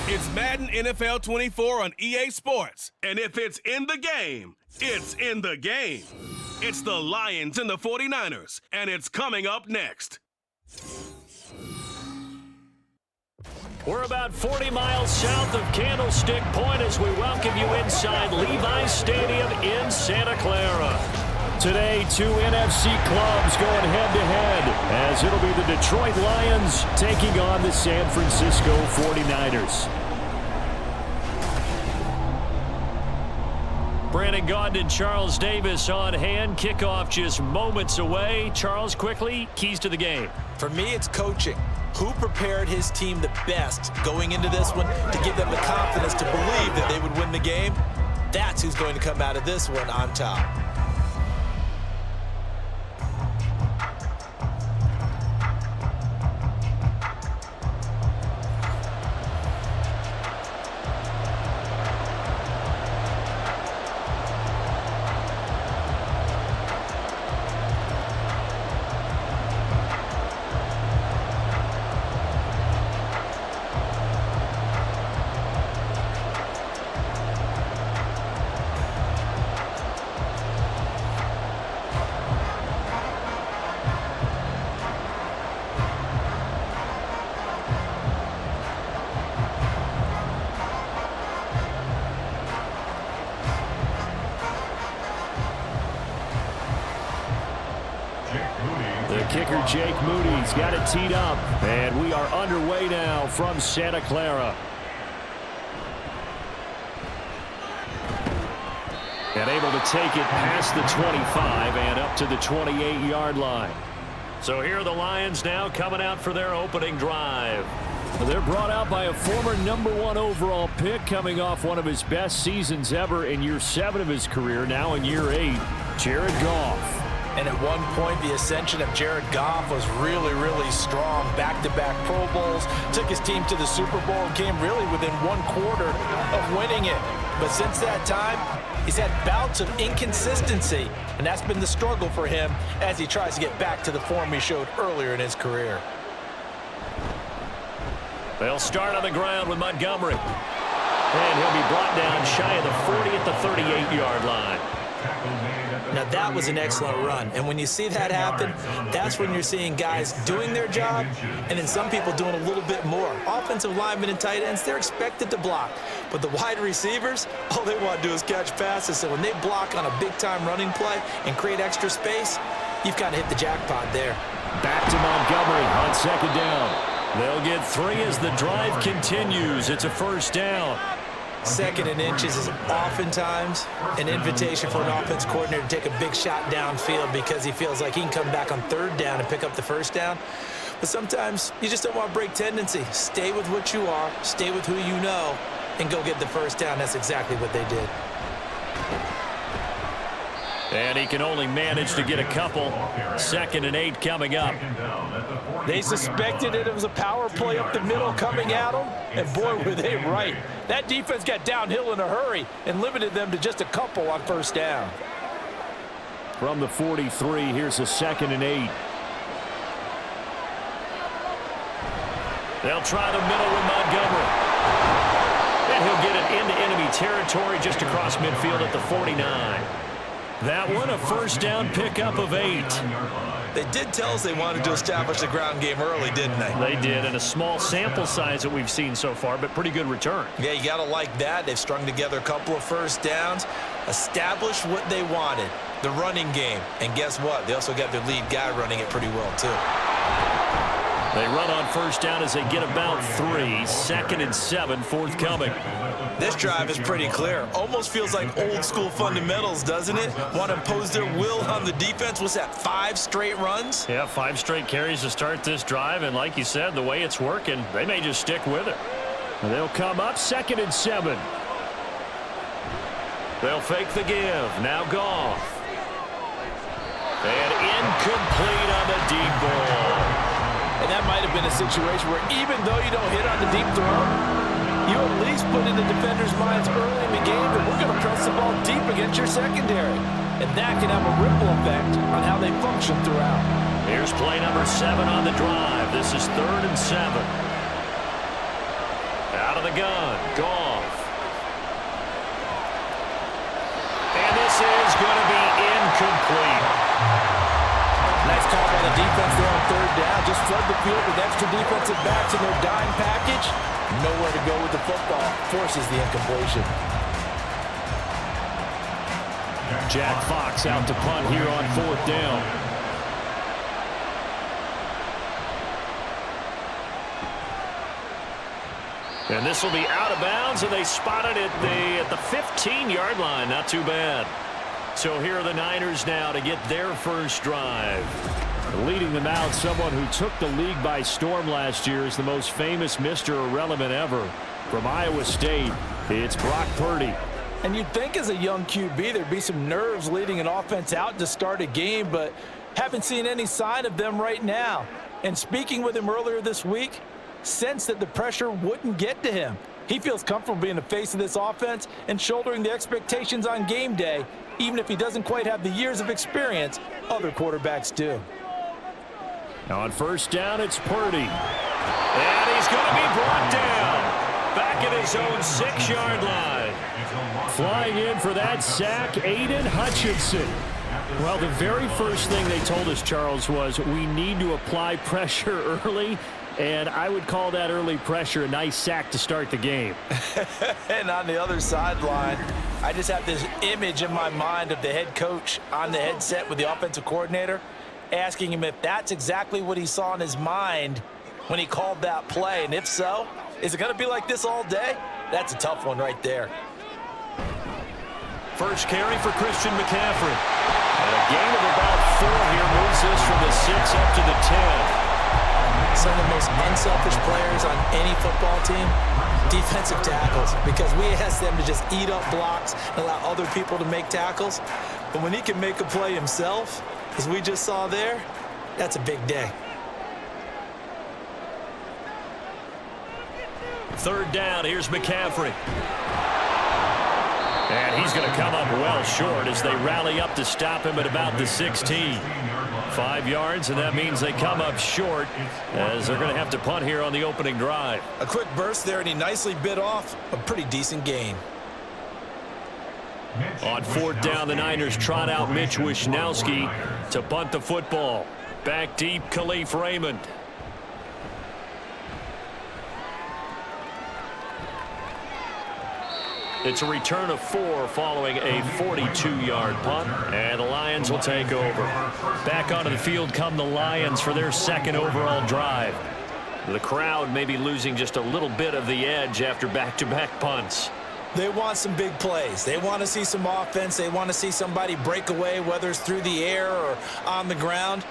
It's Madden NFL 24 on EA Sports. And if it's in the game, it's in the game. It's the Lions and the 49ers, and it's coming up next. We're about 40 miles south of Candlestick Point as we welcome you inside Levi's Stadium in Santa Clara. Today, two NFC clubs going head-to-head as it'll be the Detroit Lions taking on the San Francisco 49ers. Brandon Gaudin and Charles Davis on hand. Kickoff just moments away. Charles, quickly, keys to the game. For me, it's coaching. Who prepared his team the best going into this one to give them the confidence to believe that they would win the game? That's who's going to come out of this one on top. The kicker, Jake Moody's got it teed up, and we are underway now from Santa Clara. And able to take it past the 25 and up to the 28-yard line. So here are the Lions now coming out for their opening drive. They're brought out by a former #1 overall pick coming off one of his best seasons ever in year 7 of his career, now in year 8, Jared Goff. And at one point, the ascension of Jared Goff was really, really strong. Back-to-back Pro Bowls, took his team to the Super Bowl, and came really within 1/4 of winning it. But since that time, he's had bouts of inconsistency, and that's been the struggle for him as he tries to get back to the form he showed earlier in his career. They'll start on the ground with Montgomery. And he'll be brought down shy of the 40 at the 38-yard line. Now, that was an excellent run. And when you see that happen, that's when you're seeing guys doing their job and then some people doing a little bit more. Offensive linemen and tight ends, they're expected to block. But the wide receivers, all they want to do is catch passes. So when they block on a big-time running play and create extra space, you've kind of hit the jackpot there. Back to Montgomery on second down. They'll get 3 as the drive continues. It's a first down. Second and inches is oftentimes an invitation for an offense coordinator to take a big shot downfield because he feels like he can come back on third down and pick up the first down. But sometimes you just don't want to break tendency. Stay with what you are, stay with who you know, and go get the first down. That's exactly what they did. And he can only manage to get a couple. 2nd and 8 coming up. They suspected it was a power play up the middle coming at them, and boy, were they right. That defense got downhill in a hurry and limited them to just a couple on first down. From the 43, here's a 2nd and 8. They'll try the middle with Montgomery. And he'll get it into enemy territory just across midfield at the 49. That one, a first down pickup of 8. They did tell us they wanted to establish the ground game early, didn't they? They did, and a small sample size that we've seen so far, but pretty good return. Yeah, you got to like that. They've strung together a couple of first downs, established what they wanted, the running game. And guess what? They also got their lead guy running it pretty well, too. They run on first down as they get about 3. 2nd and 7 forthcoming. This drive is pretty clear. Almost feels like old school fundamentals, doesn't it? Want to impose their will on the defense. What's that, 5 straight runs? Yeah, 5 straight carries to start this drive. And like you said, the way it's working, they may just stick with it. They'll come up 2nd and 7. They'll fake the give. Now Goff. And incomplete on the deep ball. And that might have been a situation where even though you don't hit on the deep throw, you at least put in the defenders' minds early in the game that we're going to press the ball deep against your secondary. And that can have a ripple effect on how they function throughout. Here's play number 7 on the drive. This is 3rd and 7. Out of the gun, Goff. And this is going to be incomplete. Nice call by the defense there on third down. Just flood the field with extra defensive backs in their dime package. Nowhere to go with the football. Forces the incompletion. Jack Fox out to punt here on fourth down. And this will be out of bounds, and they spotted it at the 15-yard line. Not too bad. So here are the Niners now to get their first drive. Leading them out, someone who took the league by storm last year is the most famous Mr. Irrelevant ever. From Iowa State, it's Brock Purdy. And you'd think as a young QB there'd be some nerves leading an offense out to start a game, but haven't seen any sign of them right now. And speaking with him earlier this week, sensed that the pressure wouldn't get to him. He feels comfortable being the face of this offense and shouldering the expectations on game day, even if he doesn't quite have the years of experience other quarterbacks do. On first down, it's Purdy. And he's going to be brought down back at his own 6-yard line. Flying in for that sack, Aiden Hutchinson. Well, the very first thing they told us, Charles, was we need to apply pressure early, and I would call that early pressure a nice sack to start the game. And on the other sideline, I just have this image in my mind of the head coach on the headset with the offensive coordinator, asking him if that's exactly what he saw in his mind when he called that play. And if so, is it going to be like this all day? That's a tough one right there. First carry for Christian McCaffrey. And a gain of about 4 here moves this from the 6 up to the 10. Some of the most unselfish players on any football team, defensive tackles, because we ask them to just eat up blocks and allow other people to make tackles. But when he can make a play himself, as we just saw there, that's a big day. Third down, here's McCaffrey. And he's going to come up well short as they rally up to stop him at about the 16. 5 yards, and that means they come up short as they're going to have to punt here on the opening drive. A quick burst there, and he nicely bit off a pretty decent gain. On fourth down, the Niners trot out Mitch Wishnowsky to punt the football. Back deep, Khalif Raymond. It's a return of 4 following a 42-yard punt, and the Lions will take over. Back onto the field come the Lions for their second overall drive. The crowd may be losing just a little bit of the edge after back-to-back punts. They want some big plays. They want to see some offense. They want to see somebody break away, whether it's through the air or on the ground.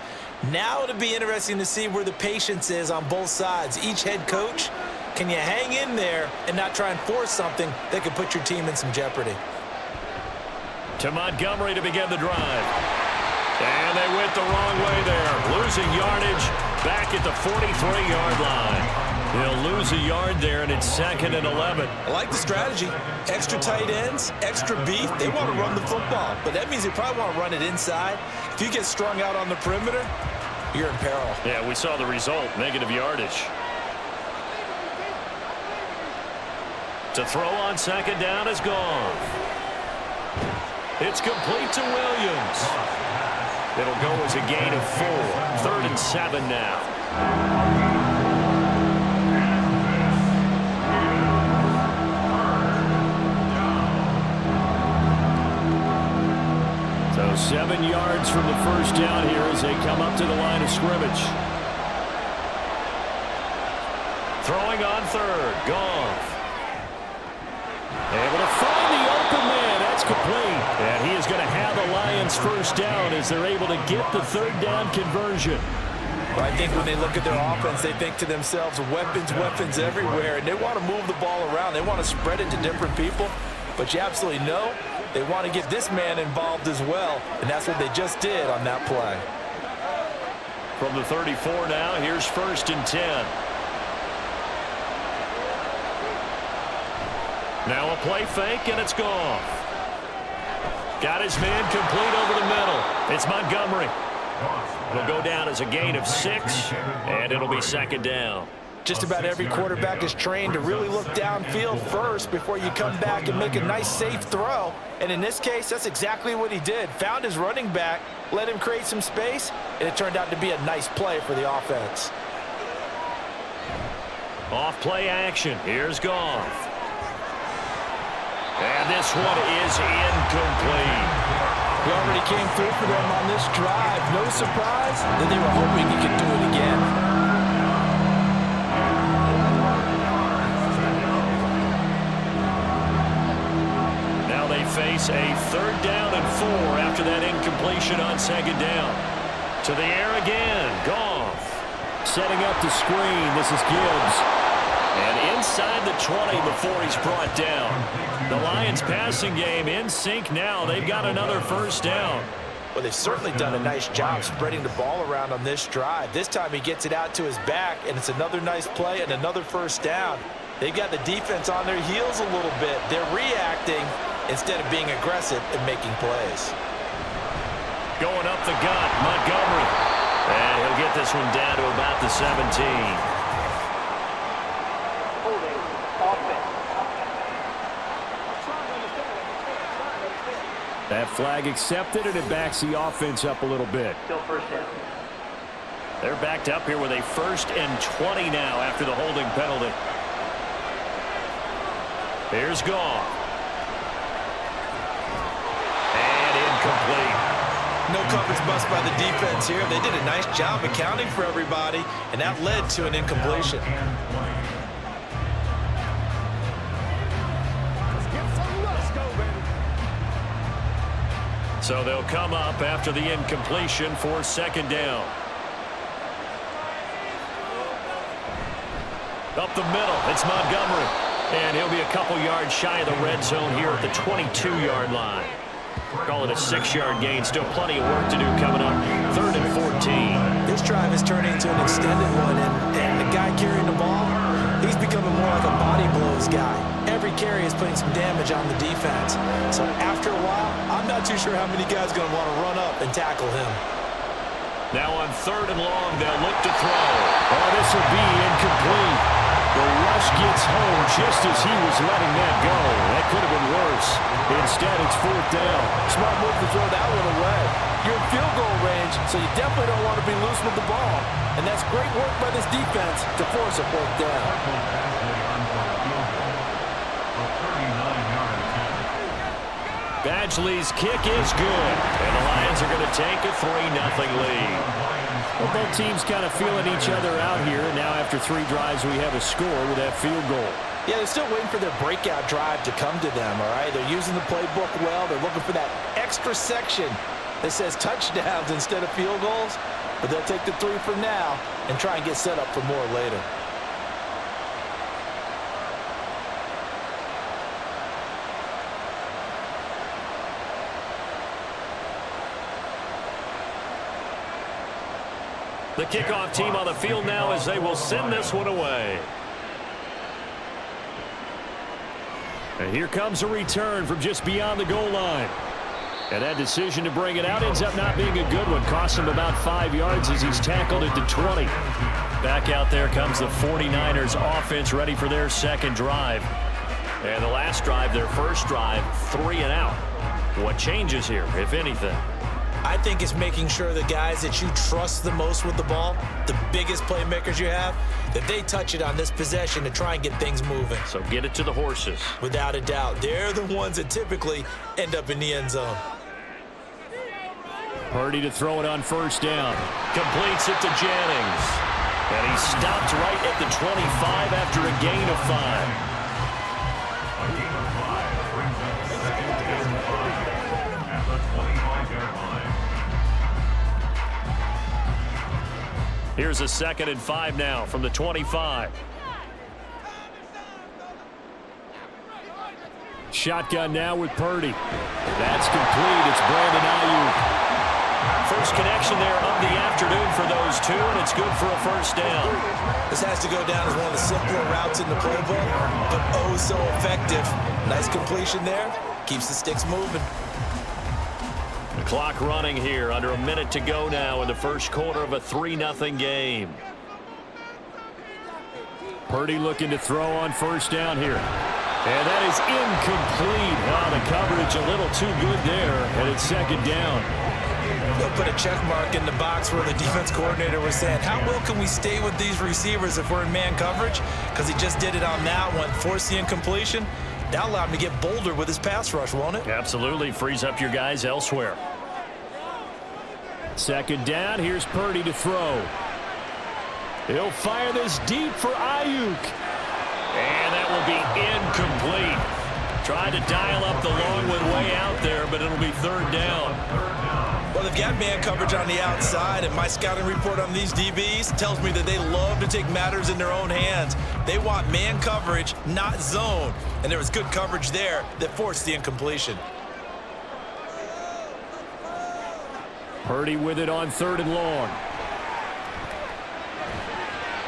Now it'll be interesting to see where the patience is on both sides. Each head coach, can you hang in there and not try and force something that could put your team in some jeopardy? To Montgomery to begin the drive. And they went the wrong way there. Losing yardage back at the 43-yard line. They'll lose a yard there, and it's 2nd and 11. I like the strategy. Extra tight ends, extra beef. They want to run the football, but that means they probably want to run it inside. If you get strung out on the perimeter, you're in peril. Yeah, we saw the result, negative yardage. To throw on second down is Goff. It's complete to Williams. It'll go as a gain of 4. 3rd and 7 now. So 7 yards from the first down here as they come up to the line of scrimmage. Throwing on 3rd, Goff. Able to find the open man. That's complete. And he is going to have the Lions first down as they're able to get the 3rd down conversion. Well, I think when they look at their offense, they think to themselves, weapons everywhere, and they want to move the ball around. They want to spread it to different people. But you absolutely know they want to get this man involved as well, and that's what they just did on that play. From the 34 now, here's 1st and 10. Now a play fake, and it's Goff. Got his man complete over the middle. It's Montgomery. It'll go down as a gain of 6, and it'll be 2nd down. Just about every quarterback is trained to really look downfield first before you come back and make a nice, safe throw. And in this case, that's exactly what he did. Found his running back, let him create some space, and it turned out to be a nice play for the offense. Off-play action. Here's Goff. And this one is incomplete. He already came through for them on this drive. No surprise that they were hoping he could do it again. Face a 3rd down and 4 after that incompletion on 2nd down. To the air again. Goff. Setting up the screen. This is Gibbs. And inside the 20 before he's brought down. The Lions passing game in sync now. They've got another 1st down. Well, they've certainly done a nice job spreading the ball around on this drive. This time he gets it out to his back, and it's another nice play and another 1st down. They've got the defense on their heels a little bit. They're reacting instead of being aggressive and making plays. Going up the gut, Montgomery. And he'll get this one down to about the 17. That flag accepted, and it backs the offense up a little bit. Still 1st down. They're backed up here with a 1st and 20 now after the holding penalty. Here's Goff. Complete. No coverage bust by the defense here. They did a nice job accounting for everybody, and that led to an incompletion. So they'll come up after the incompletion for 2nd down. Up the middle, it's Montgomery. And he'll be a couple yards shy of the red zone here at the 22-yard line. Call it a 6-yard gain. Still plenty of work to do coming up. 3rd and 14. This drive is turning into an extended one, and the guy carrying the ball, he's becoming more like a body blows guy. Every carry is putting some damage on the defense. So after a while, I'm not too sure how many guys are going to want to run up and tackle him. Now on 3rd and long, they'll look to throw. Oh, this will be incomplete. The rush gets home just as he was letting that go. That could have been worse. Instead, it's 4th down. Smart move to throw that one away. You're in field goal range, so you definitely don't want to be loose with the ball. And that's great work by this defense to force a 4th down. Badgley's kick is good. And the Lions are going to take a 3-0 lead. Well, both teams kind of feeling each other out here. And now after 3 drives, we have a score with that field goal. Yeah, they're still waiting for their breakout drive to come to them, all right? They're using the playbook well. They're looking for that extra section that says touchdowns instead of field goals. But they'll take the 3 for now and try and get set up for more later. The kickoff team on the field now as they will send this one away. And here comes a return from just beyond the goal line. And that decision to bring it out ends up not being a good one. Costs him about 5 yards as he's tackled at the 20. Back out there comes the 49ers offense ready for their 2nd drive. And the last drive, their 1st drive, 3 and out. What changes here, if anything? I think it's making sure the guys that you trust the most with the ball, the biggest playmakers you have, that they touch it on this possession to try and get things moving. So get it to the horses. Without a doubt. They're the ones that typically end up in the end zone. Purdy to throw it on 1st down. Completes it to Jennings. And he stopped right at the 25 after a gain of 5. Here's a 2nd and 5 now from the 25. Shotgun now with Purdy. That's complete. It's Brandon Ayuk. First connection there of the afternoon for those 2, and it's good for a 1st down. This has to go down as one of the simpler routes in the playbook, but oh so effective. Nice completion there. Keeps the sticks moving. The clock running here, under a minute to go now in the 1st quarter of a 3-0 game. Purdy looking to throw on first down here. And that is incomplete. Wow, the coverage a little too good there, and it's second down. They'll put a check mark in the box where the defense coordinator was saying, how well can we stay with these receivers if we're in man coverage? Because he just did it on that one, forced the incompletion. That allowed him to get bolder with his pass rush, won't it? Absolutely. Frees up your guys elsewhere. Second down. Here's Purdy to throw. He'll fire this deep for Ayuk. And that will be incomplete. Tried to dial up the long one way out there, but it'll be third down. Well, they've got man coverage on the outside, and my scouting report on these DBs tells me that they love to take matters in their own hands. They want man coverage, not zone. And there was good coverage there that forced the incompletion. Purdy with it on third and long.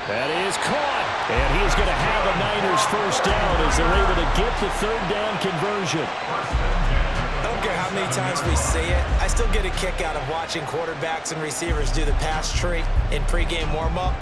That is caught. And he's going to have a Niners first down as they're able to get the third down conversion. I don't care how many times we say it, I still get a kick out of watching quarterbacks and receivers do the pass tree in pregame warm-up.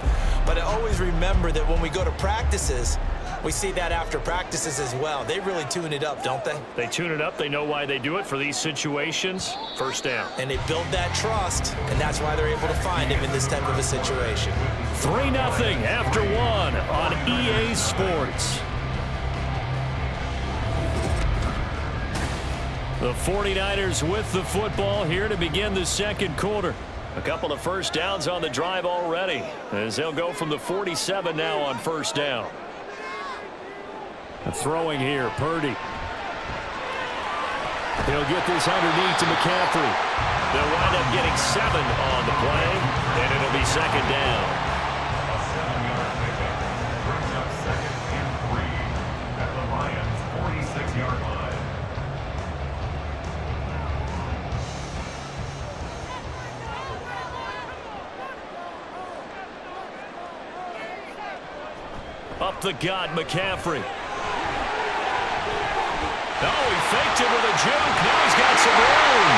But I always remember that when we go to practices, we see that after practices as well. They really tune it up, don't they? They tune it up. They know why they do it for these situations. First down. And they build that trust, and that's why they're able to find him in this type of a situation. 3-0 after one on EA Sports. The 49ers with the football here to begin the second quarter. A couple of first downs on the drive already, as they'll go from the 47 now on first down. Throwing here, Purdy. He'll get this underneath to McCaffrey. They'll wind up getting 7 on the play, and it'll be second down. Up the gut, McCaffrey. Oh, he faked it with a juke. Now he's got some room.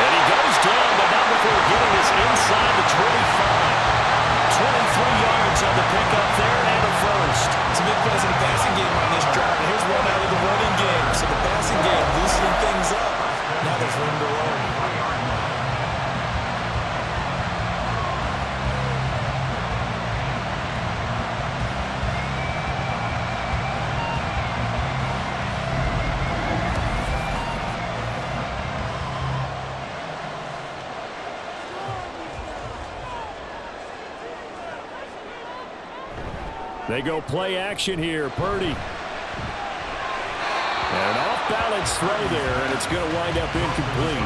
And he goes down, but not before getting this inside the 25. 23 yards on the pickup there and a first. It's a big plays in the passing game on this drive. And here's one out of the running game. So the passing game loosening things up. Now there's room to run. They go play action here. Purdy. And an off-balance throw there, and it's going to wind up incomplete.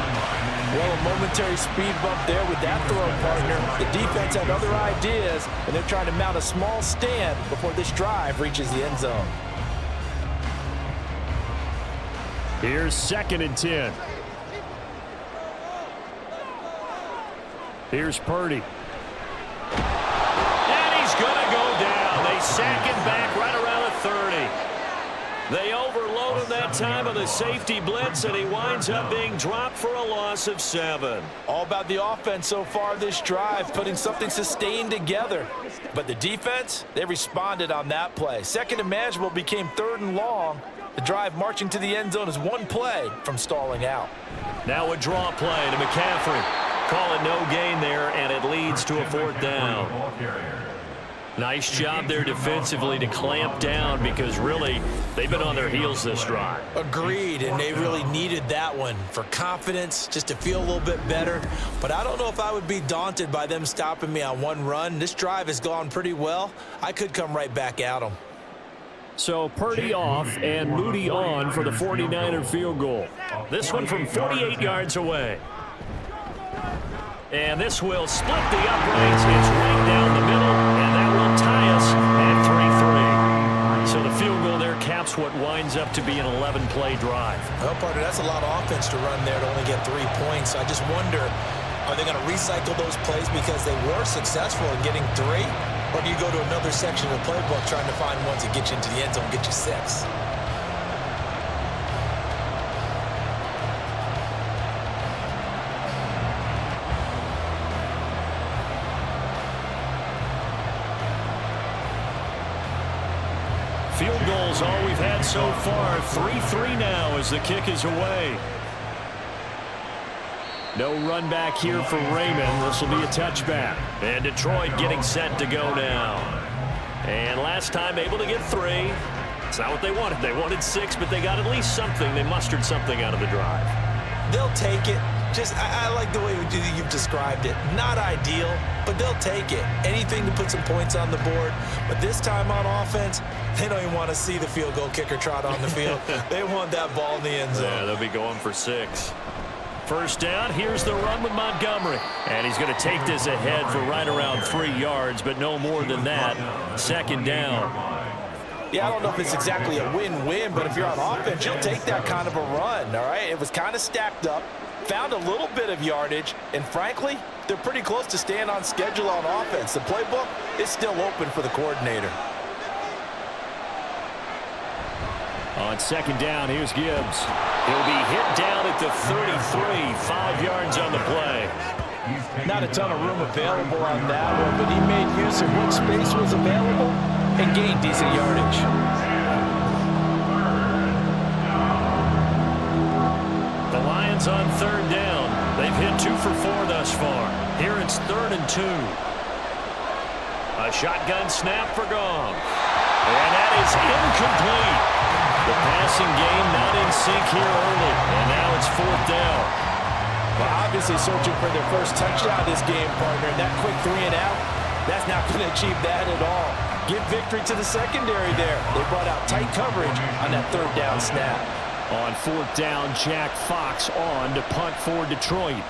Well, a momentary speed bump there with that throw, partner. The defense had other ideas, and they're trying to mount a small stand before this drive reaches the end zone. Here's 2nd and 10. Here's Purdy. And he's going to go down. They sack him back right around the 30. They overload him that time on the safety blitz, and he winds up being dropped for a loss of 7. All about the offense so far this drive, putting something sustained together. But the defense, they responded on that play. 2nd and manageable became 3rd and long. The drive marching to the end zone is one play from stalling out. Now a draw play to McCaffrey. Call it no gain there, and it leads to a 4th down. Nice job there defensively to clamp down, because really they've been on their heels this drive. Agreed, and they really needed that one for confidence, just to feel a little bit better. But I don't know if I would be daunted by them stopping me on one run. This drive has gone pretty well. I could come right back at them. So Purdy off and Moody on for the 49er field goal. This one from 48 yards away. And this will split the uprights. It's right down the middle, and that will tie us at 3-3. So the field goal there caps what winds up to be an 11-play drive. Well, partner, that's a lot of offense to run there to only get 3 points. I just wonder, are they going to recycle those plays because they were successful in getting 3? Or do you go to another section of the playbook trying to find ones that get you into the end zone and get you 6? Field goal's all we've had so far. 3-3 now as the kick is away. No run back here for Raymond. This will be a touchback. And Detroit getting set to go now. And last time able to get 3. It's not what they wanted. They wanted 6, but they got at least something. They mustered something out of the drive. They'll take it. I like the way you've described it. Not ideal, but they'll take it. Anything to put some points on the board. But this time on offense, they don't even want to see the field goal kicker trot on the field. They want that ball in the end zone. Yeah, they'll be going for 6. First down, here's the run with Montgomery. And he's going to take this ahead for right around 3 yards, but no more than that. Second down. Yeah, I don't know if it's exactly a win-win, but if you're on offense, you'll take that kind of a run, all right? It was kind of stacked up, found a little bit of yardage, and frankly, they're pretty close to staying on schedule on offense. The playbook is still open for the coordinator. On second down, here's Gibbs. He'll be hit down at the 33, 5 yards on the play. Not a ton of room available on that one, but he made use of what space was available and gained decent yardage. The Lions on third down. They've hit 2 for 4 thus far. Here it's 3rd and 2. A shotgun snap for Goff. And that is incomplete. The passing game not in sync here early. And now it's 4th down. Well, obviously searching for their first touchdown this game, partner. And that quick 3 and out, that's not going to achieve that at all. Give victory to the secondary there. They brought out tight coverage on that 3rd down snap. On 4th down, Jack Fox on to punt for Detroit.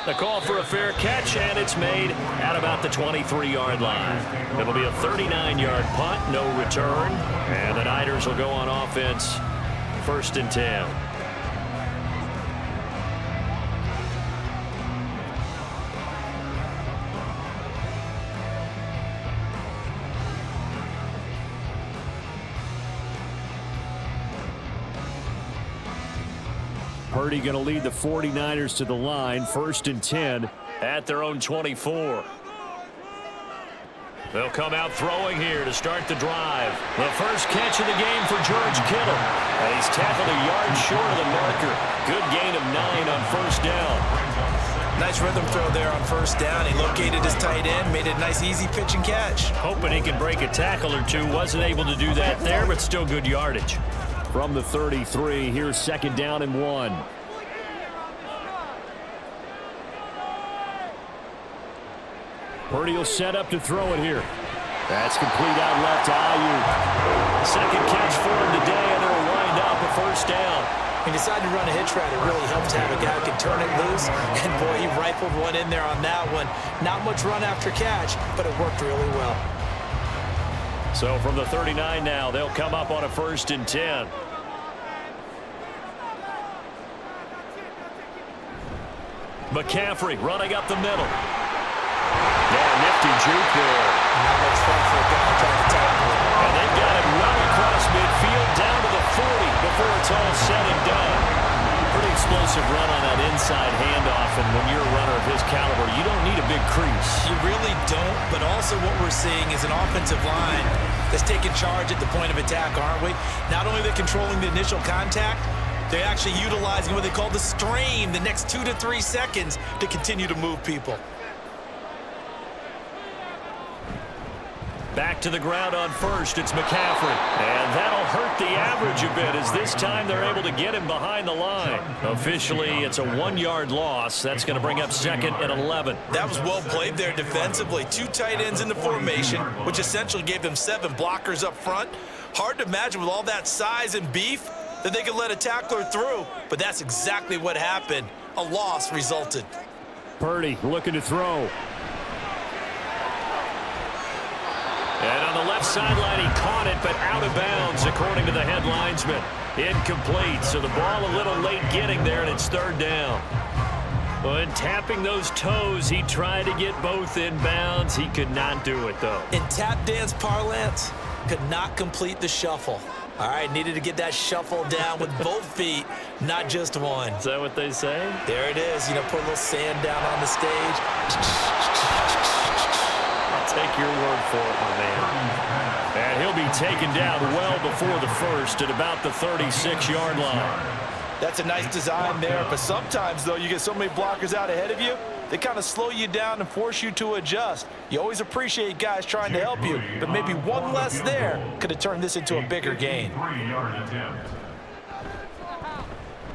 The call for a fair catch, and it's made at about the 23-yard line. It'll be a 39-yard punt, no return, and the Niners will go on offense, 1st and 10. Purdy going to lead the 49ers to the line, 1st and 10 at their own 24. They'll come out throwing here to start the drive. The first catch of the game for George Kittle. And he's tackled a yard short of the marker. Good gain of 9 on 1st down. Nice rhythm throw there on 1st down. He located his tight end, made a nice easy pitch and catch. Hoping he can break a tackle or two. Wasn't able to do that there, but still good yardage. From the 33, here's 2nd down and 1. Purdy will set up to throw it here. That's complete out left to Ayuk. Second catch for him today, and it'll wind up a 1st down. He decided to run a hitch route. It really helps to have a guy who can turn it loose. And, boy, he rifled one in there on that one. Not much run after catch, but it worked really well. So from the 39 now, they'll come up on a 1st and 10. McCaffrey running up the middle. Yeah, nifty juke there. Not much fun for a guy trying to tackle him. And they've got him run across midfield down to the 40 before it's all said and done. Pretty explosive run on that inside handoff, and when you're a runner of his caliber, you don't need a big crease. You really don't, but also what we're seeing is an offensive line that's taking charge at the point of attack, aren't we? Not only are they controlling the initial contact, they're actually utilizing what they call the strain, the next 2 to 3 seconds, to continue to move people. Back to the ground on 1st, it's McCaffrey. And that'll hurt the average a bit as this time they're able to get him behind the line. Officially, it's a 1-yard loss. That's going to bring up 2nd and 11. That was well played there defensively. 2 tight ends in the formation, which essentially gave them 7 blockers up front. Hard to imagine with all that size and beef that they could let a tackler through, but that's exactly what happened. A loss resulted. Purdy looking to throw. And on the left sideline, he caught it, but out of bounds, according to the head linesman. Incomplete, so the ball a little late getting there, and it's 3rd down. When tapping those toes, he tried to get both in bounds. He could not do it, though. In tap dance parlance, could not complete the shuffle. All right, needed to get that shuffle down with both feet, not just one. Is that what they say? There it is. You know, put a little sand down on the stage. That's take your word for it, my man. And he'll be taken down well before the first at about the 36-yard line. That's a nice design there, but sometimes, though, you get so many blockers out ahead of you, they kind of slow you down and force you to adjust. You always appreciate guys trying to help you, but maybe one less there could have turned this into a bigger gain.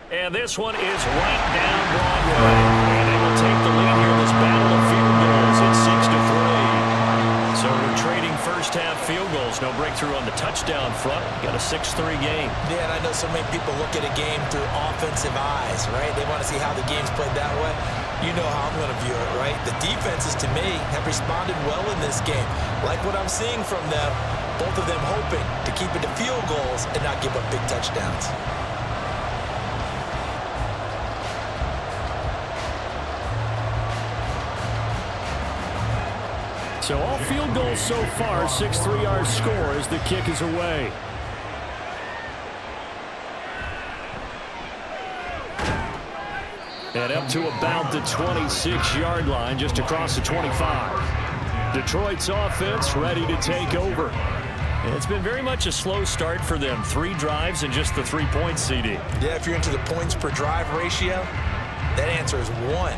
And this one is right down Broadway. And they will take the lead here in this battle of field goals. It's 6-3. So we're trading first-half field goals. No breakthrough on the touchdown front. Got a 6-3 game. Yeah, and I know so many people look at a game through offensive eyes, right? They want to see how the game's played that way. You know how I'm going to view it, right? The defenses, to me, have responded well in this game. Like what I'm seeing from them, both of them hoping to keep it to field goals and not give up big touchdowns. So all field goals so far, 6-3 our score as the kick is away. And up to about the 26-yard line, just across the 25. Detroit's offense ready to take over. And it's been very much a slow start for them. 3 drives and just the 3 points, CD. Yeah, if you're into the points per drive ratio, that answer is 1.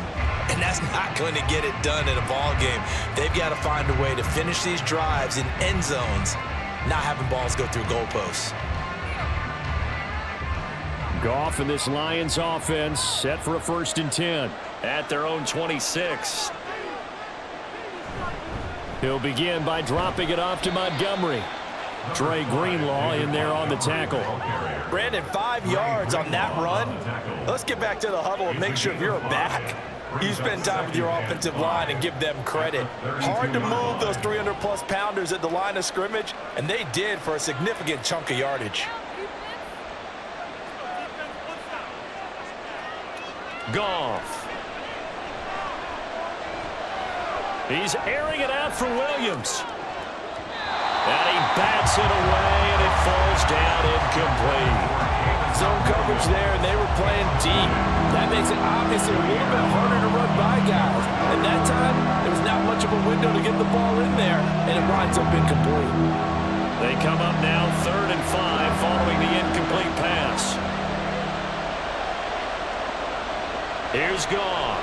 And that's not going to get it done in a ball game. They've got to find a way to finish these drives in end zones, not having balls go through goalposts. Goff and this Lions offense set for a 1st and 10 at their own 26. He'll begin by dropping it off to Montgomery. Dre Greenlaw in there on the tackle. Brandon, 5 yards on that run. Let's get back to the huddle and make sure if you're a back, you spend time with your offensive line and give them credit. Hard to move those 300-plus pounders at the line of scrimmage, and they did for a significant chunk of yardage. Goff. He's airing it out for Williams. And he bats it away, and it falls down incomplete. Zone coverage there, and they were playing deep. That makes it obviously a little bit harder to run by guys. And that time, there was not much of a window to get the ball in there, and it winds up incomplete. They come up now 3rd and 5 following the incomplete pass. Here's Goff.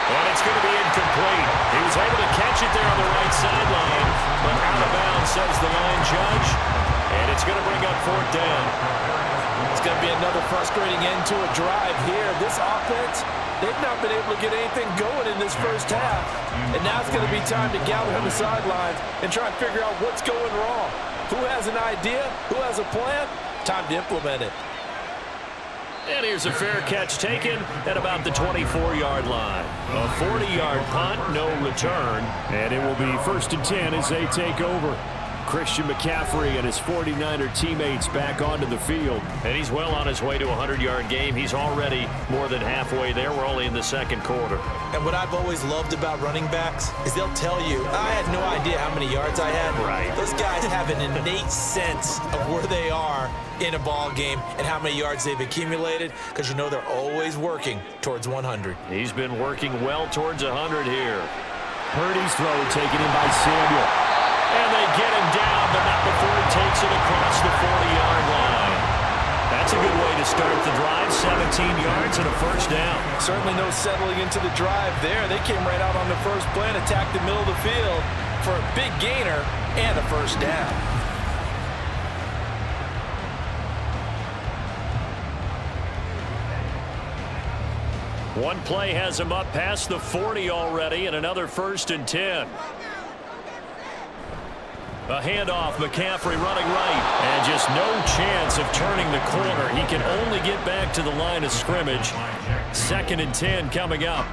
And it's going to be incomplete. He was able to catch it there on the right sideline, but out of bounds, says the line judge. And it's going to bring up 4th down. It's going to be another frustrating end to a drive here. This offense, they've not been able to get anything going in this first half. And now it's going to be time to gather on the sidelines and try and figure out what's going wrong. Who has an idea? Who has a plan? Time to implement it. And here's a fair catch taken at about the 24-yard line. A 40-yard punt, no return. And it will be 1st and 10 as they take over. Christian McCaffrey and his 49er teammates back onto the field. And he's well on his way to a 100-yard game. He's already more than halfway there. We're only in the 2nd quarter. And what I've always loved about running backs is they'll tell you, I had no idea how many yards I had. Right. Those guys have an innate sense of where they are in a ball game and how many yards they've accumulated, because you know they're always working towards 100. He's been working well towards 100 here. Purdy's throw taken in by Samuel. And they get him down, but not before he takes it across the 40-yard line. That's a good way to start the drive. 17 yards and a 1st down. Certainly no settling into the drive there. They came right out on the first play and attacked the middle of the field for a big gainer and a 1st down. One play has him up past the 40 already, and another 1st and 10. A handoff, McCaffrey running right, and just no chance of turning the corner. He can only get back to the line of scrimmage. 2nd and 10 coming up.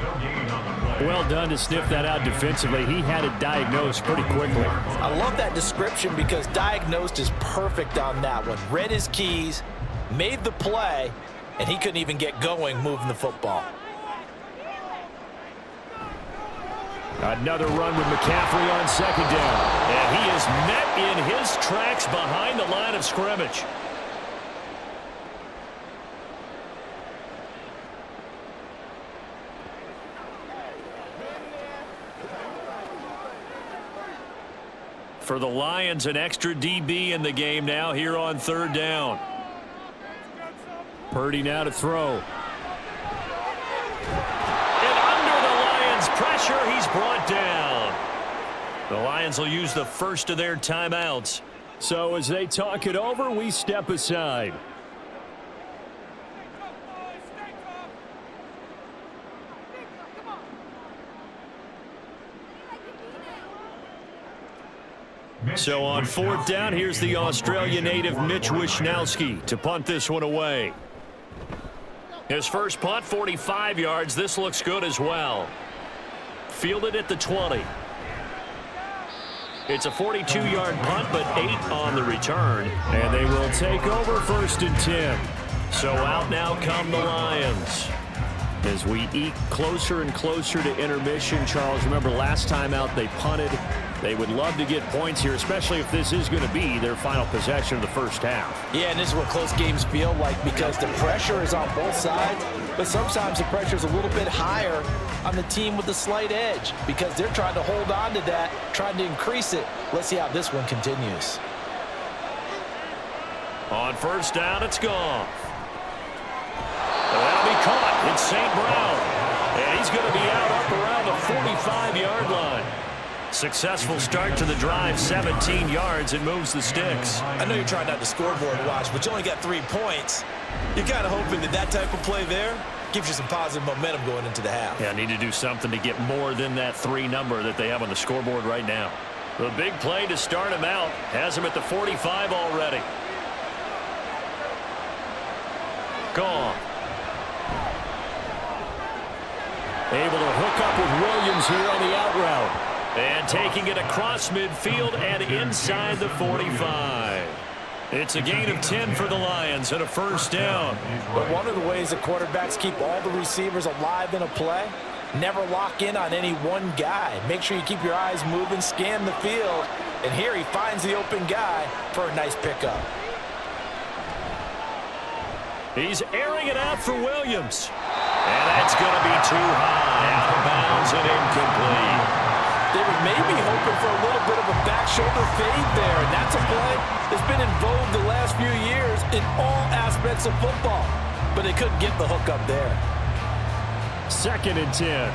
Well done to sniff that out defensively. He had it diagnosed pretty quickly. I love that description because diagnosed is perfect on that one. Read his keys, made the play, and he couldn't even get going moving the football. Another run with McCaffrey on 2nd down. And he is met in his tracks behind the line of scrimmage. For the Lions, an extra DB in the game now here on 3rd down. Purdy now to throw. And under the Lions' pressure, he's brought down. The Lions will use the first of their timeouts. So as they talk it over, we step aside. So on 4th down, here's the Australia native Mitch Wishnowsky to punt this one away. His first punt, 45 yards. This looks good as well. Fielded at the 20. It's a 42-yard punt, but 8 on the return. And they will take over 1st and 10. So out now come the Lions. As we eke closer and closer to intermission, Charles, remember last time out they punted. They would love to get points here, especially if this is going to be their final possession of the first half. Yeah, and this is what close games feel like because the pressure is on both sides, but sometimes the pressure is a little bit higher on the team with the slight edge because they're trying to hold on to that, trying to increase it. Let's see how this one continues. On 1st down, it's Goff. That'll be caught. It's St. Brown. And he's going to be out up around the 45-yard line. Successful start to the drive, 17 yards. It moves the sticks. I know you're trying not to scoreboard watch, but you only got 3 points. You're kind of hoping that that type of play there gives you some positive momentum going into the half. Yeah, need to do something to get more than that 3 number that they have on the scoreboard right now. The big play to start him out has him at the 45 already. Gone. Able to hook up with Williams here on the out route. And taking it across midfield and inside the 45. It's a gain of 10 for the Lions and a 1st down. But one of the ways that quarterbacks keep all the receivers alive in a play, never lock in on any one guy. Make sure you keep your eyes moving, scan the field. And here he finds the open guy for a nice pickup. He's airing it out for Williams. And that's going to be too high. Out of bounds and incomplete. They were maybe hoping for a little bit of a back shoulder fade there, and that's a play that's been in vogue the last few years in all aspects of football. But they couldn't get the hook up there. 2nd and 10.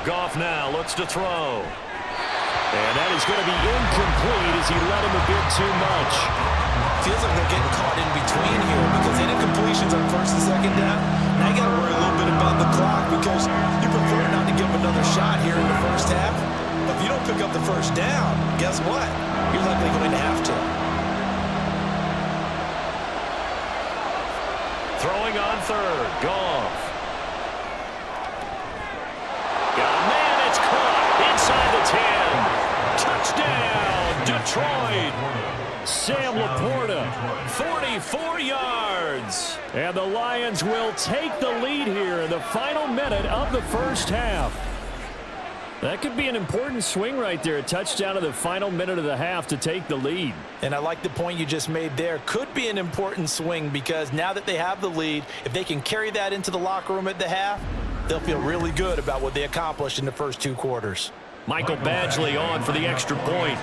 Goff now looks to throw. And that is going to be incomplete as he let him a bit too much. Feels like they're getting caught in between here because they did completions on 1st and 2nd down. Now you got to worry a little bit about the clock because you prefer not to give them another shot here in the first half. But if you don't pick up the 1st down, guess what? You're likely going to have to. Throwing on 3rd. Goff. Got a man. It's caught inside the 10. Touchdown, Detroit. Sam Laporta, 44 yards. And the Lions will take the lead here in the final minute of the first half. That could be an important swing right there. A touchdown in the final minute of the half to take the lead. And I like the point you just made there. Could be an important swing because now that they have the lead, if they can carry that into the locker room at the half, they'll feel really good about what they accomplished in the first 2 quarters. Michael Badgley on for the extra point.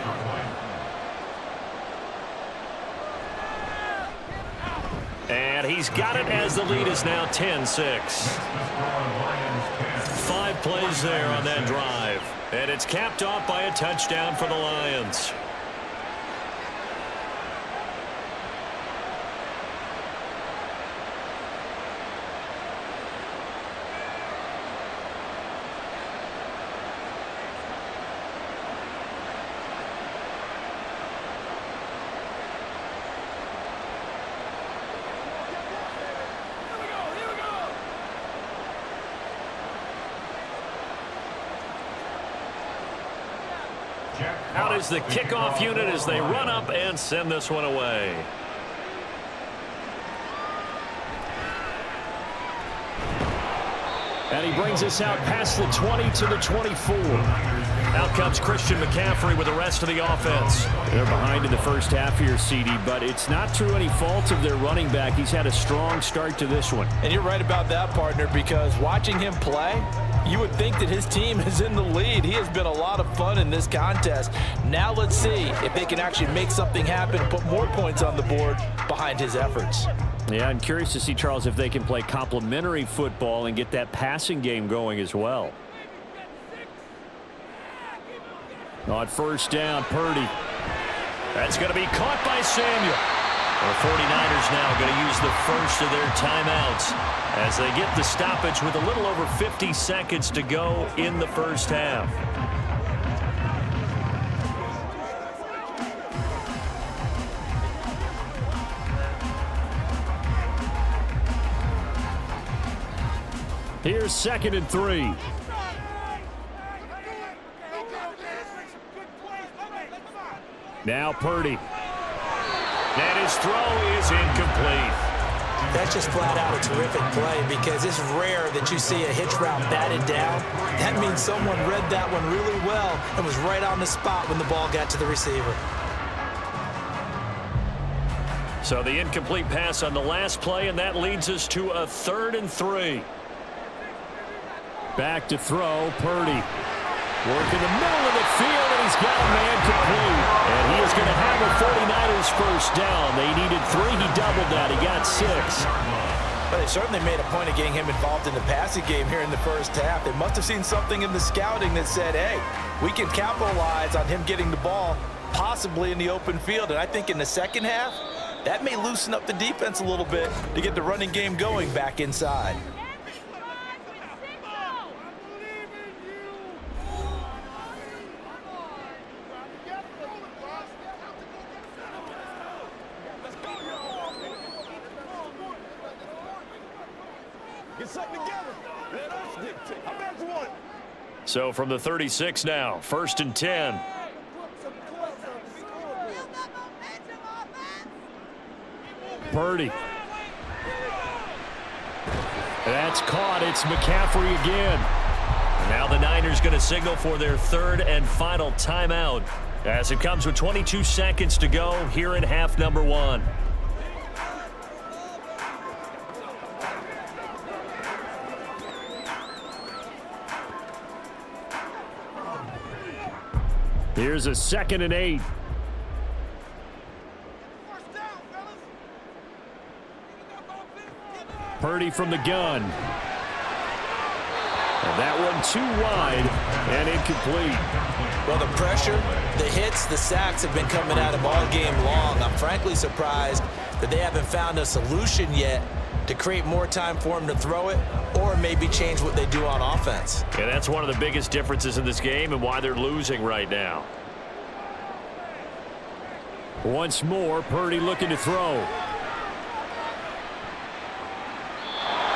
And he's got it as the lead is now 10-6. 5 plays there on that drive. And it's capped off by a touchdown for the Lions. Out is the kickoff unit as they run up and send this one away. And he brings us out past the 20 to the 24. Out comes Christian McCaffrey with the rest of the offense. They're behind in the first half here, CD, but it's not through any fault of their running back. He's had a strong start to this one. And you're right about that, partner, because watching him play, you would think that his team is in the lead. He has been a lot of fun in this contest. Now let's see if they can actually make something happen and put more points on the board behind his efforts. Yeah, I'm curious to see, Charles, if they can play complementary football and get that passing game going as well. On first down, Purdy. That's going to be caught by Samuel. The 49ers now going to use the first of their timeouts as they get the stoppage with a little over 50 seconds to go in the first half. Here's 2nd and 3. Now Purdy. And his throw is incomplete. That's just flat out a terrific play because it's rare that you see a hitch route batted down. That means someone read that one really well and was right on the spot when the ball got to the receiver. So the incomplete pass on the last play, and that leads us to a 3rd and 3. Back to throw, Purdy. Work in the middle of the field, and he's got a man complete. And he is going to have a 49ers first down. They needed 3. He doubled that. He got 6. Well, they certainly made a point of getting him involved in the passing game here in the first half. They must have seen something in the scouting that said, hey, we can capitalize on him getting the ball possibly in the open field. And I think in the second half, that may loosen up the defense a little bit to get the running game going back inside. So from the 36 now, 1st and 10. Purdy. That's caught. It's McCaffrey again. Now the Niners going to signal for their 3rd and final timeout as it comes with 22 seconds to go here in half number 1. Here's a 2nd and 8. Purdy from the gun. And that one too wide and incomplete. Well, the pressure, the hits, the sacks have been coming at him all game long. I'm frankly surprised that they haven't found a solution yet to create more time for him to throw it or maybe change what they do on offense. Yeah, that's one of the biggest differences in this game and why they're losing right now. Once more, Purdy looking to throw.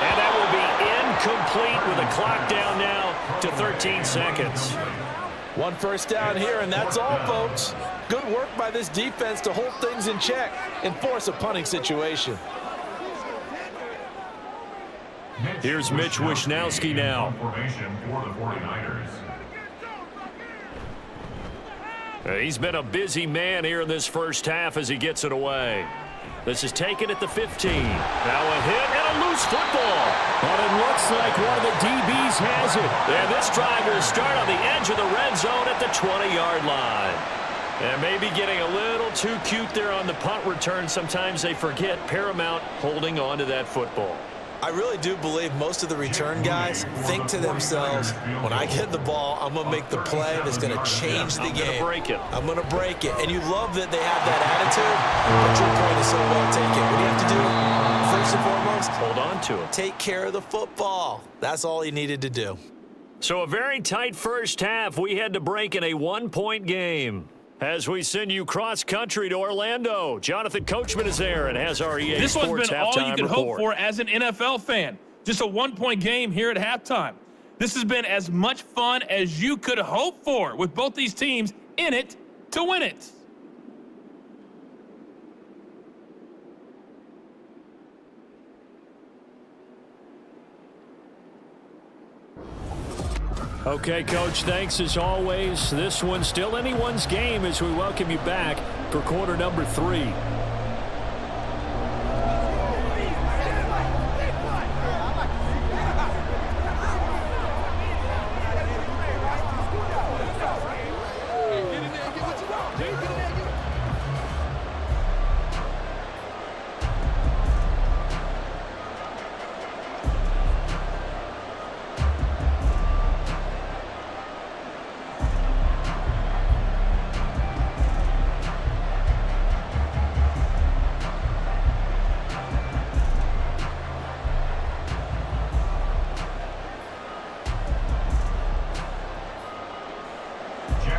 And that will be incomplete with a clock down now to 13 seconds. One first down here, and that's all, folks. Good work by this defense to hold things in check and force a punting situation. Here's Mitch Wishnowsky now. He's been a busy man here in this first half as he gets it away. This is taken at the 15. Now a hit and a loose football. But it looks like one of the DBs has it. And this drive will start on the edge of the red zone at the 20-yard line. And maybe getting a little too cute there on the punt return. Sometimes they forget Paramount holding on to that football. I really do believe most of the return guys think to themselves, when I get the ball, I'm going to make the play that's going to change the game. I'm going to break it. I'm going to break it. And you love that they have that attitude, but your point is so well taken. What do you have to do? First and foremost, hold on to it. Take care of the football. That's all he needed to do. So a very tight first half. We had to break in a one-point game. As we send you cross-country to Orlando, Jonathan Coachman is there and has our EA This Sports one's been all you can report. hope for as an NFL fan. Just a one-point game here at halftime. This has been as much fun as you could hope for with both these teams in it to win it. Okay, Coach, thanks as always. This one's still anyone's game as we welcome you back for quarter number 3.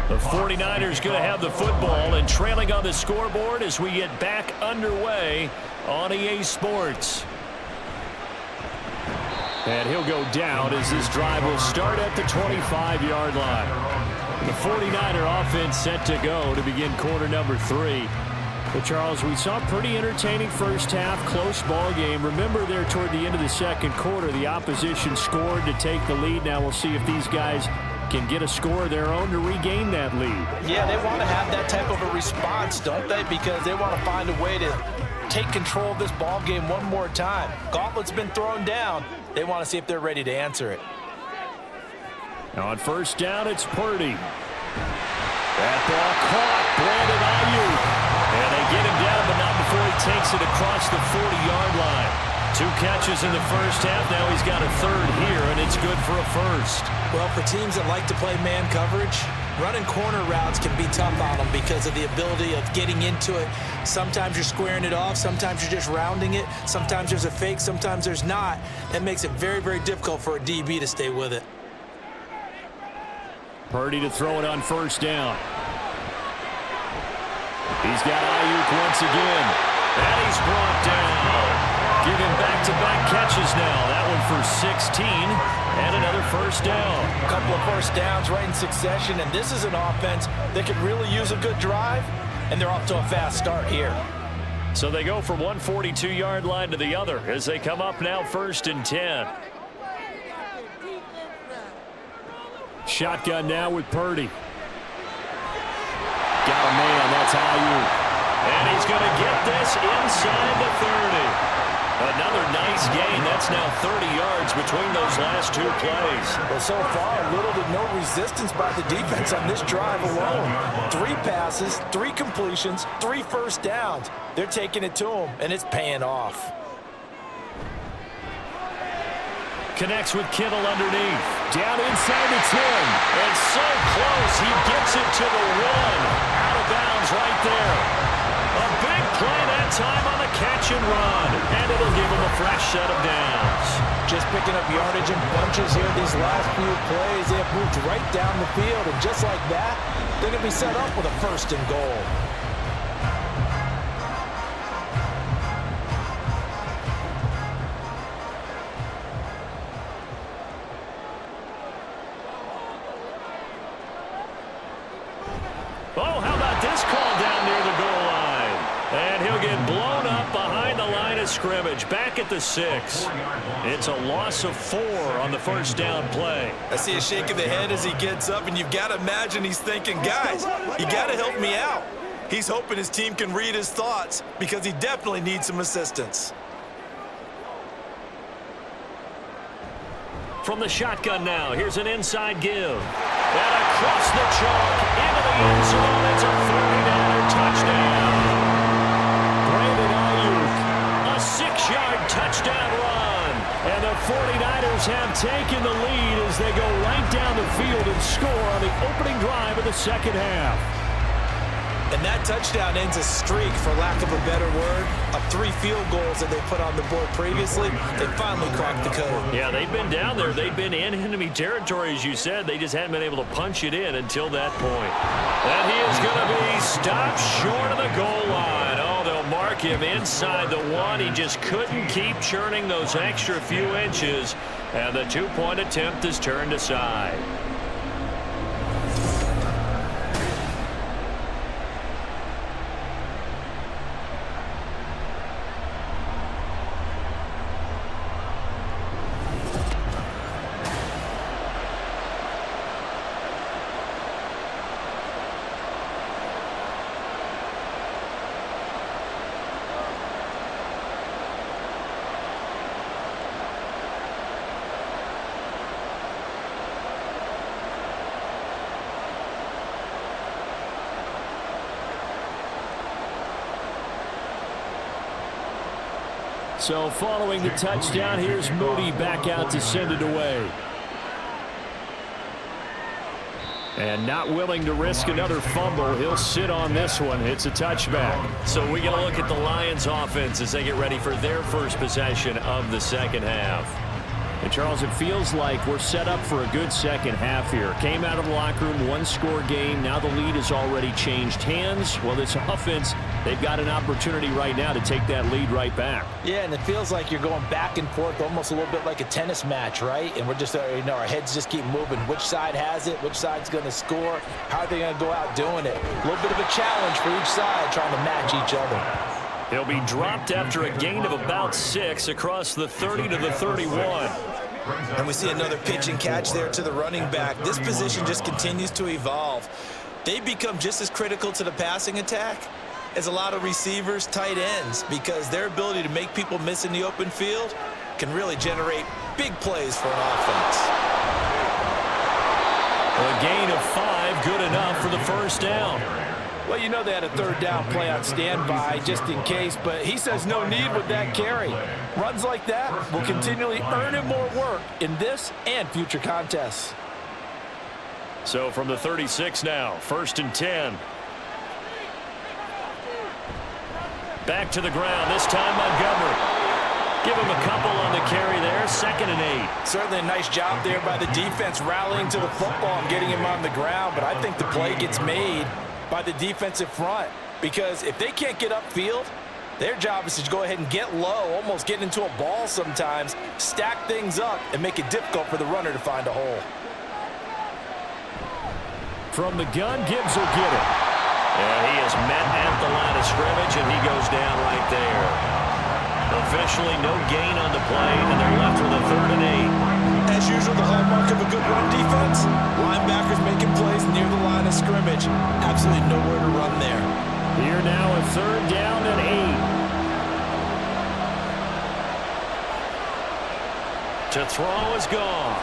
The 49ers going to have the football and trailing on the scoreboard as we get back underway on EA Sports. And he'll go down as this drive will start at the 25-yard line. The 49er offense set to go to begin quarter number 3. Well, Charles, we saw a pretty entertaining first half, close ball game. Remember there toward the end of the second quarter, the opposition scored to take the lead. Now we'll see if these guys can get a score of their own to regain that lead. Yeah, they want to have that type of a response, don't they? Because they want to find a way to take control of this ball game one more time. Gauntlet's been thrown down. They want to see if they're ready to answer it. Now on first down, it's Purdy. That ball caught. Brandon Ayuk. And they get him down, but not before he takes it across the 40-yard line. 2 catches in the first half. Now he's got a third here, and it's good for a first. Well, for teams that like to play man coverage, running corner routes can be tough on them because of the ability of getting into it. Sometimes you're squaring it off. Sometimes you're just rounding it. Sometimes there's a fake. Sometimes there's not. That makes it very, very difficult for a DB to stay with it. Purdy to throw it on first down. He's got Ayuk once again. And he's brought down. Give him back-to-back catches now. That one for 16 and another first down. A couple of first downs right in succession, and this is an offense that could really use a good drive, and they're off to a fast start here. So they go from one 42-yard line to the other as they come up now first and 10. Shotgun now with Purdy. Got a man, that's Ayuk. And he's going to get this inside the 30. Another nice gain. That's now 30 yards between those last 2 plays. Well, so far, little to no resistance by the defense on this drive alone. 3 passes, 3 completions, 3 first downs. They're taking it to him, and it's paying off. Connects with Kittle underneath. Down inside the 10. And so close, he gets it to the 1. Out of bounds right there. A big play that time on the catch and run. And it'll give him a fresh set of downs. Just picking up yardage in bunches here these last few plays. They have moved right down the field. And just like that, they're going to be set up with a first and goal. Oh, how about this call down near the goal line? And he'll get blown up behind the line of scrimmage, back at the 6. It's a loss of 4 on the first down play. I see a shake of the head as he gets up, and you've got to imagine he's thinking, guys, you got to help me out. He's hoping his team can read his thoughts because he definitely needs some assistance. From the shotgun now, here's an inside give. And across the chalk, into the end zone, it's a 39er touchdown. Brandon Ayuk, a 6-yard touchdown run. And the 49ers have taken the lead as they go right down the field and score on the opening drive of the second half. And that touchdown ends a streak, for lack of a better word, of 3 field goals that they put on the board previously. They finally cracked the code. Yeah, they've been down there. They've been in enemy territory, as you said. They just hadn't been able to punch it in until that point. And he is going to be stopped short of the goal line. Oh, they'll mark him inside the 1. He just couldn't keep churning those extra few inches. And the 2-point attempt is turned aside. So following the touchdown, here's Moody back out to send it away. And not willing to risk another fumble, he'll sit on this one. It's a touchback. So we get a look at the Lions offense as they get ready for their first possession of the second half. And Charles, it feels like we're set up for a good second half here. Came out of the locker room, one-score game. Now the lead has already changed hands. Well, this offense, they've got an opportunity right now to take that lead right back. Yeah, and it feels like you're going back and forth almost a little bit like a tennis match, right? And we're just, our heads just keep moving. Which side has it? Which side's going to score? How are they going to go out doing it? A little bit of a challenge for each side trying to match each other. He'll be dropped after a gain of about 6 across the 30 to the 31. And we see another pitch and catch there to the running back. This position just continues to evolve. They become just as critical to the passing attack as a lot of receivers, tight ends, because their ability to make people miss in the open field can really generate big plays for an offense. A gain of 5, good enough for the first down. Well, you know they had a third down play on standby just in case, but he says no need with that carry. Runs like that will continually earn him more work in this and future contests. So from the 36 now, 1st and 10. Back to the ground, this time Montgomery. Give him a couple on the carry there, 2nd and 8. Certainly a nice job there by the defense rallying to the football and getting him on the ground, but I think the play gets made by the defensive front, because if they can't get upfield, their job is to go ahead and get low, almost get into a ball sometimes, stack things up, and make it difficult for the runner to find a hole. From the gun, Gibbs will get it. And he is met at the line of scrimmage, and he goes down right there. Officially no gain on the play, and they're left with a 3rd and 8. As usual, the hallmark of a good run defense, linebackers making plays near the line of scrimmage. Absolutely nowhere to run there. Here now a 3rd down and 8. To throw is gone.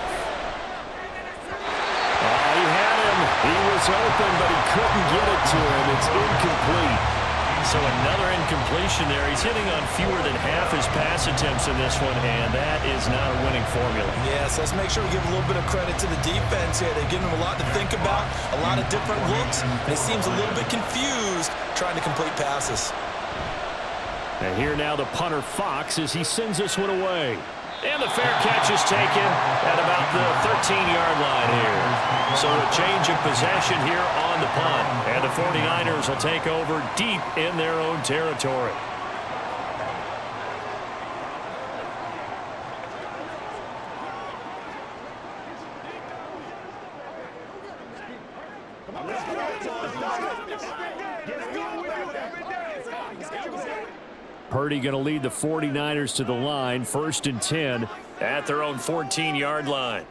He had him. He was open, but he couldn't get it to him. It's incomplete. So another incompletion there. He's hitting on fewer than half his pass attempts in this one, and that is not a winning formula. Yes, let's make sure we give a little bit of credit to the defense here. They've given him a lot to think about, a lot of different looks, and he seems a little bit confused trying to complete passes. And here now the punter Fox as he sends this one away. And the fair catch is taken at about the 13-yard line here. So a change of possession here on the punt. And the 49ers will take over deep in their own territory. Purdy going to lead the 49ers to the line, 1st and 10 at their own 14-yard line.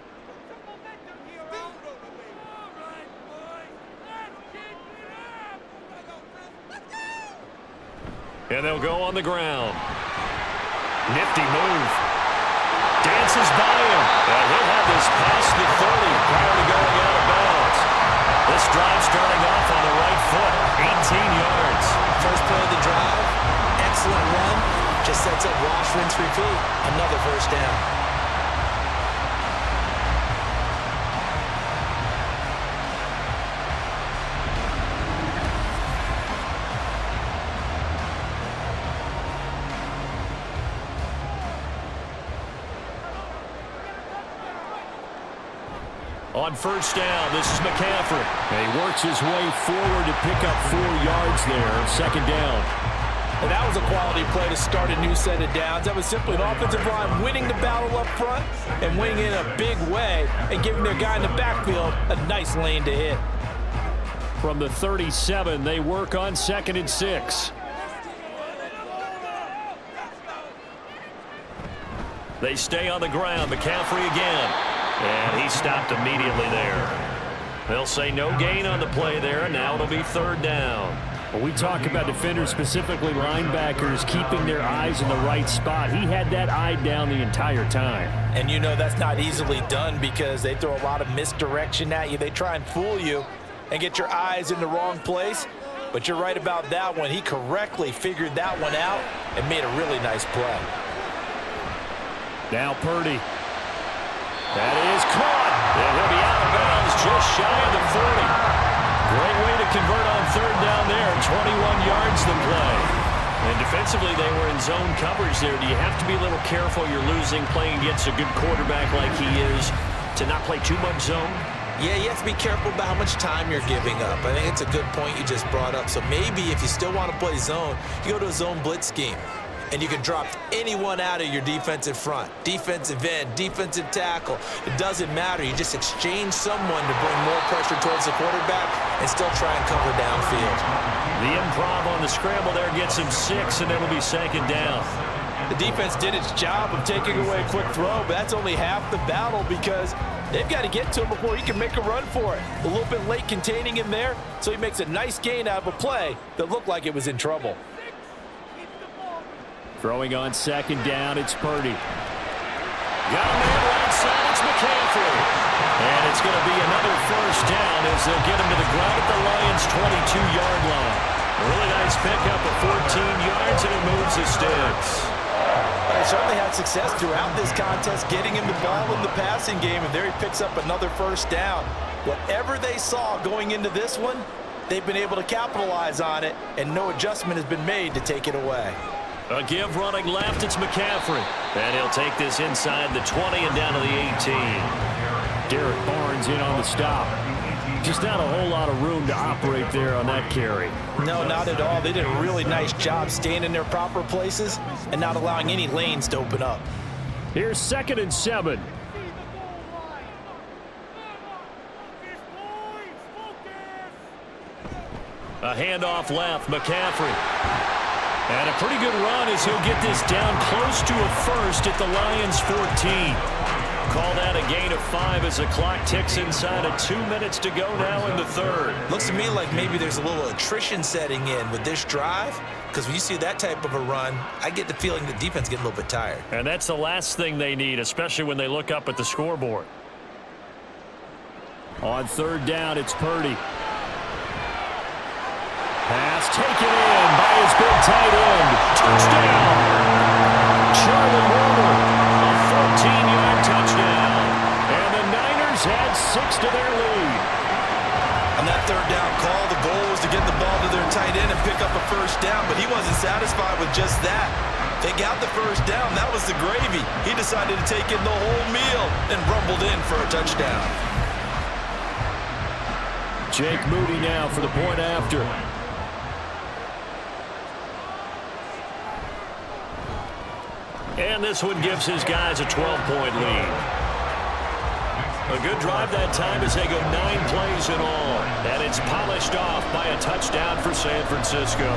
And they'll go on the ground. Nifty move. Dances by him. And he'll have this past the 30 prior to going out of bounds. This drive starting off on the right foot, 18 yards. First play of the drive. Excellent run. Just sets up wash, rinse, repeat. Another first down. On 1st down, this is McCaffrey. And he works his way forward to pick up 4 yards there, 2nd down. And that was a quality play to start a new set of downs. That was simply an offensive line winning the battle up front and winning it in a big way and giving their guy in the backfield a nice lane to hit. From the 37, they work on 2nd and 6. They stay on the ground. McCaffrey again. And he stopped immediately there. They'll say no gain on the play there, and now it'll be 3rd down. When we talk about defenders, specifically linebackers, keeping their eyes in the right spot, he had that eye down the entire time. And you know that's not easily done because they throw a lot of misdirection at you. They try and fool you and get your eyes in the wrong place. But you're right about that one. He correctly figured that one out and made a really nice play. Now Purdy. That is caught. And he'll be out of bounds just shy of the 40. Great way to convert on third down there. 21 yards to play. And defensively, they were in zone coverage there. Do you have to be a little careful? You're losing, playing against a good quarterback like he is, to not play too much zone? Yeah, you have to be careful about how much time you're giving up. I think it's a good point you just brought up. So maybe if you still want to play zone, you go to a zone blitz scheme. And you can drop anyone out of your defensive front, defensive end, defensive tackle. It doesn't matter. You just exchange someone to bring more pressure towards the quarterback and still try and cover downfield. The improv on the scramble there gets him 6, and it'll be second down. The defense did its job of taking away a quick throw, but that's only half the battle because they've got to get to him before he can make a run for it. A little bit late containing him there, so he makes a nice gain out of a play that looked like it was in trouble. Throwing on second down, it's Purdy. Got a man right side, it's McCaffrey. And it's going to be another first down as they'll get him to the ground at the Lions' 22-yard line. A really nice pickup of 14 yards, and it moves the sticks. They certainly had success throughout this contest, getting him the ball in the passing game, and there he picks up another first down. Whatever they saw going into this one, they've been able to capitalize on it, and no adjustment has been made to take it away. A give running left, it's McCaffrey. And he'll take this inside the 20 and down to the 18. Derek Barnes in on the stop. Just not a whole lot of room to operate there on that carry. No, not at all. They did a really nice job staying in their proper places and not allowing any lanes to open up. Here's 2nd and 7. A handoff left, McCaffrey. And a pretty good run as he'll get this down close to a first at the Lions' 14. Call that a gain of 5 as the clock ticks inside of 2 minutes to go now in the third. Looks to me like maybe there's a little attrition setting in with this drive, because when you see that type of a run, I get the feeling the defense getting a little bit tired. And that's the last thing they need, especially when they look up at the scoreboard. On third down, it's Purdy. Pass taken in by his big tight end. Touchdown! Charlie Warner, a 14-yard touchdown. And the Niners add 6 to their lead. On that third down call, the goal was to get the ball to their tight end and pick up a first down, but he wasn't satisfied with just that. They got the first down. That was the gravy. He decided to take in the whole meal and rumbled in for a touchdown. Jake Moody now for the point after. And this one gives his guys a 12-point lead. A good drive that time as they go 9 plays in all. And it's polished off by a touchdown for San Francisco.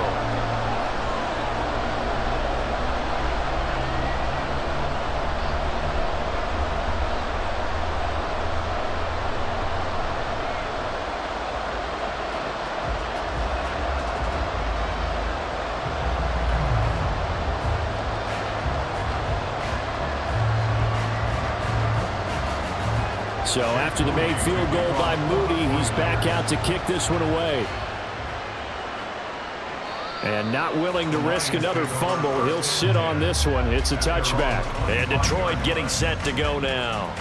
So after the made field goal by Moody, he's back out to kick this one away. And not willing to risk another fumble, he'll sit on this one. It's a touchback. And Detroit getting set to go now.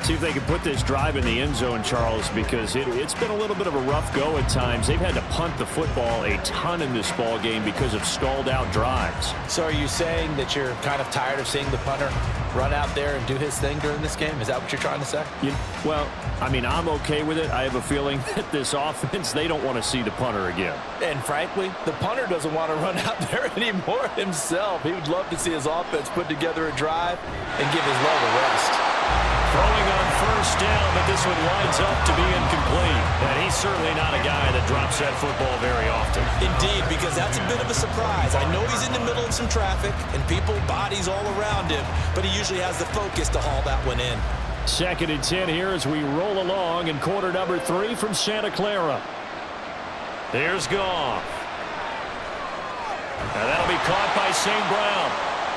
See if they can put this drive in the end zone, Charles, because it's been a little bit of a rough go at times. They've had to punt the football a ton in this ball game because of stalled out drives. So are you saying that you're kind of tired of seeing the punter run out there and do his thing during this game? Is that what you're trying to say? Well, I mean, I'm okay with it. I have a feeling that this offense, they don't want to see the punter again. And frankly, the punter doesn't want to run out there anymore himself. He would love to see his offense put together a drive and give his leg a rest. Throwing on first down, but this one lines up to be incomplete. And he's certainly not a guy that drops that football very often. Indeed, because that's a bit of a surprise. I know he's in the middle of some traffic and people, bodies all around him, but he usually has the focus to haul that one in. 2nd and 10 here as we roll along in quarter number 3 from Santa Clara. Here's Goff. And that'll be caught by St. Brown.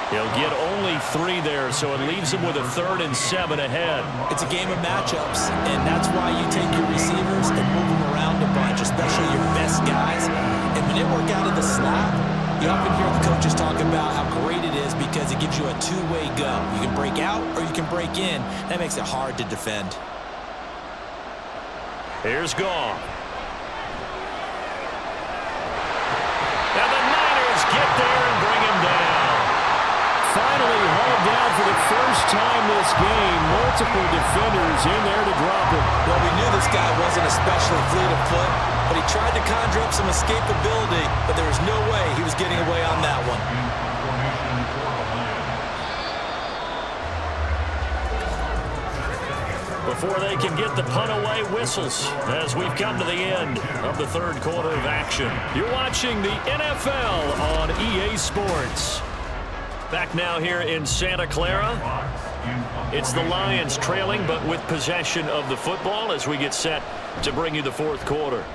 He'll get only 3 there, so it leaves him with a 3rd and 7 ahead. It's a game of matchups, and that's why you take your receivers and move them around a bunch, especially your best guys. And when they work out of the slot, You often hear the coaches talk about how great it is because it gives you a two-way go. You can break out or you can break in. That makes it hard to defend. Here's Goff. And the Niners get there and bring him down. Finally hauled down for the first time this game. Multiple defenders in there to drop him. Well, we knew this guy wasn't especially fleet of foot, but he tried to conjure up some escapability, but there was no way he was getting away on that one. Before they can get the punt away, whistles as we've come to the end of the third quarter of action. You're watching the NFL on EA Sports. Back now here in Santa Clara. It's the Lions trailing, but with possession of the football as we get set to bring you the fourth quarter.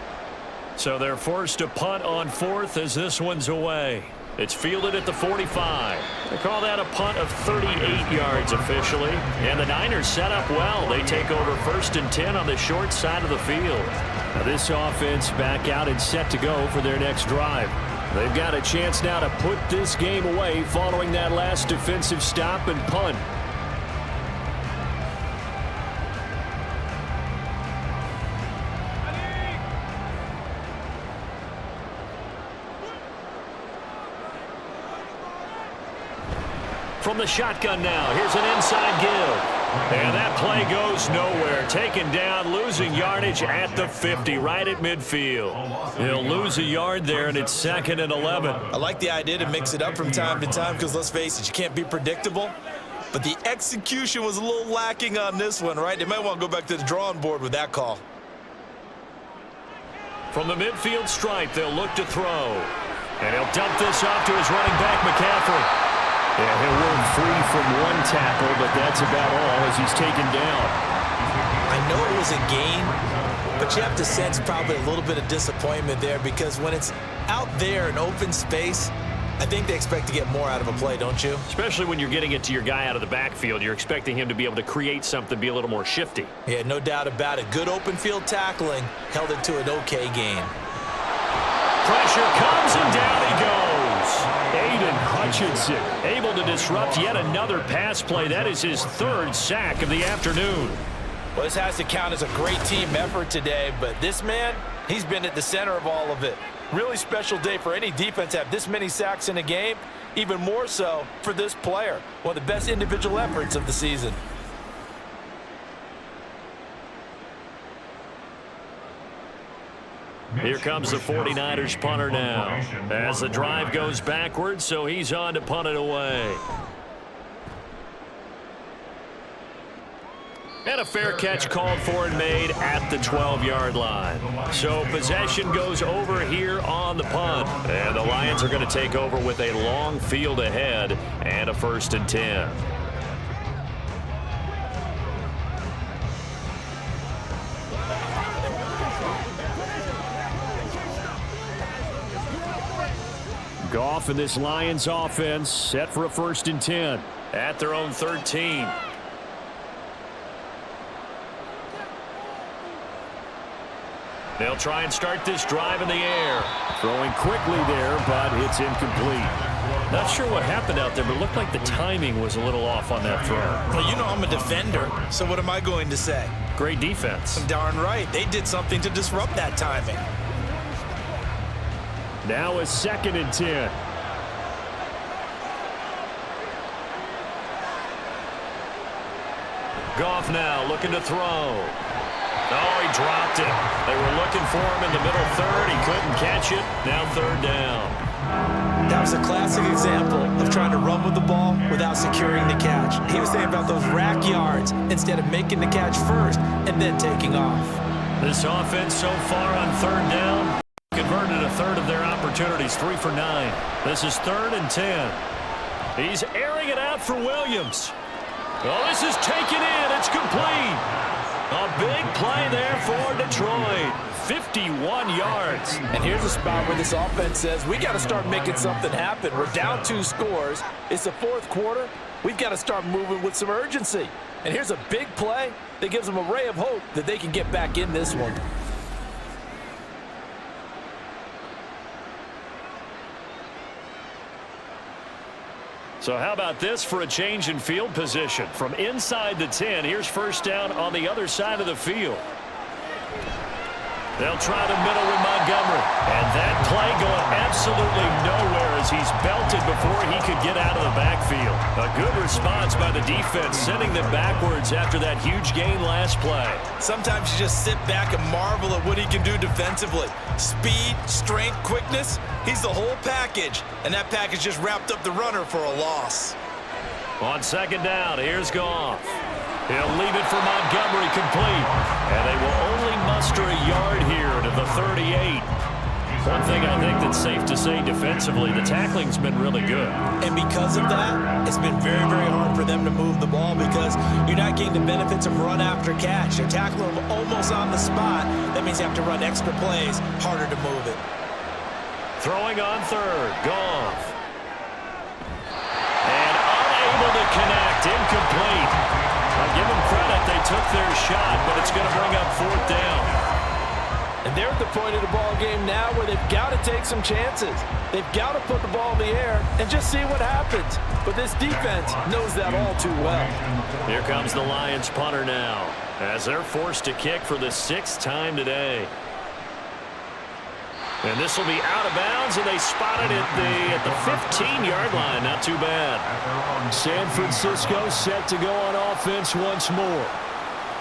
So they're forced to punt on fourth as this one's away. It's fielded at the 45. They call that a punt of 38 yards officially. And the Niners set up well. They take over 1st and 10 on the short side of the field. Now this offense back out and set to go for their next drive. They've got a chance now to put this game away following that last defensive stop and punt. From the shotgun now, here's an inside give. And that play goes nowhere. Taken down, losing yardage at the 50, right at midfield. He'll lose a yard there, and it's 2nd and 11. I like the idea to mix it up from time to time because, let's face it, you can't be predictable. But the execution was a little lacking on this one, right? They might want to go back to the drawing board with that call. From the midfield stripe, they'll look to throw. And he'll dump this off to his running back, McCaffrey. Yeah, he'll run free from one tackle, but that's about all as he's taken down. I know it was a gain, but you have to sense probably a little bit of disappointment there because when it's out there in open space, I think they expect to get more out of a play, don't you? Especially when you're getting it to your guy out of the backfield. You're expecting him to be able to create something, be a little more shifty. Yeah, no doubt about it. Good open field tackling held it to an okay gain. Pressure comes and down he goes. Aiden Hutchinson able to disrupt yet another pass play. That is his 3rd sack of the afternoon. Well, this has to count as a great team effort today, but this man, he's been at the center of all of it. Really special day for any defense to have this many sacks in a game, even more so for this player. One of the best individual efforts of the season. Here comes the 49ers punter now as the drive goes backwards, so he's on to punt it away. And a fair catch called for and made at the 12-yard line. So possession goes over here on the punt. And the Lions are going to take over with a long field ahead and a 1st and 10. Goff and this Lions offense set for a 1st and 10. At their own 13. They'll try and start this drive in the air. Throwing quickly there, but it's incomplete. Not sure what happened out there, but it looked like the timing was a little off on that throw. Well, you know I'm a defender, so what am I going to say? Great defense. Darn right. They did something to disrupt that timing. Now a 2nd and 10. Goff now looking to throw. Oh, he dropped it. They were looking for him in the middle 3rd. He couldn't catch it. Now 3rd down. That was a classic example of trying to run with the ball without securing the catch. He was thinking about those rack yards instead of making the catch first and then taking off. This offense so far on 3rd down converted a 1/3 of their opportunities, 3 for 9. This is 3rd and 10. He's airing it out for Williams. Oh, this is taken in. It's complete. A big play there for Detroit. 51 yards. And here's a spot where this offense says, we got to start making something happen. We're down 2 scores. It's the 4th quarter. We've got to start moving with some urgency. And here's a big play that gives them a ray of hope that they can get back in this one. So how about this for a change in field position? From inside the 10, here's first down on the other side of the field. They'll try the middle with Montgomery. And that play going absolutely nowhere as he's belted before he could get out of the backfield. A good response by the defense, sending them backwards after that huge gain last play. Sometimes you just sit back and marvel at what he can do defensively. Speed, strength, quickness, he's the whole package. And that package just wrapped up the runner for a loss. On second down, here's Goff. He'll leave it for Montgomery complete. And they will only muster a yard here to the 38. One thing I think that's safe to say defensively, the tackling's been really good. And because of that, it's been very, very hard for them to move the ball because you're not getting the benefits of run after catch. You're tackling them almost on the spot. That means you have to run extra plays, harder to move it. Throwing on third, Goff. And unable to connect, incomplete. I'll give them credit, they took their shot, but it's going to bring up fourth down. And they're at the point of the ball game now where they've got to take some chances. They've got to put the ball in the air and just see what happens. But this defense knows that all too well. Here comes the Lions punter now as they're forced to kick for the 6th time today. And this will be out of bounds, and they spotted it at the 15-yard line. Not too bad. San Francisco set to go on offense once more.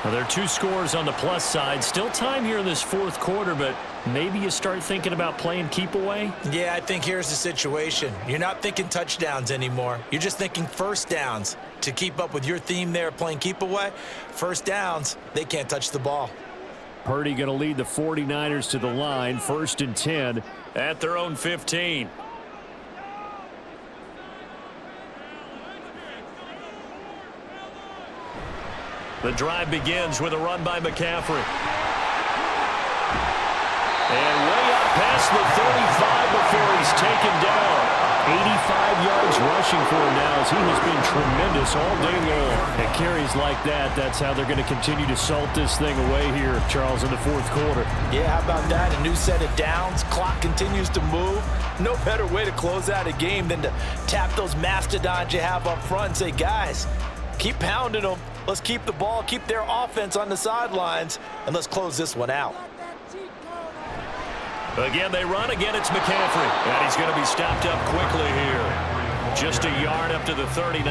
Well, there are 2 scores on the plus side. Still time here in this 4th quarter, but maybe you start thinking about playing keep away? Yeah, I think here's the situation. You're not thinking touchdowns anymore. You're just thinking first downs. To keep up with your theme there, playing keep away, first downs, they can't touch the ball. Purdy going to lead the 49ers to the line, 1st and 10 at their own 15. The drive begins with a run by McCaffrey. And way up past the 35 before he's taken down. 85 yards rushing for him now as he has been tremendous all day long. And carries like that, that's how they're going to continue to salt this thing away here, Charles, in the 4th quarter. Yeah, how about that? A new set of downs. Clock continues to move. No better way to close out a game than to tap those mastodons you have up front and say, guys, keep pounding them. Let's keep the ball, keep their offense on the sidelines, and let's close this one out. Again, they run. Again, it's McCaffrey. And he's going to be stopped up quickly here. Just a yard up to the 39.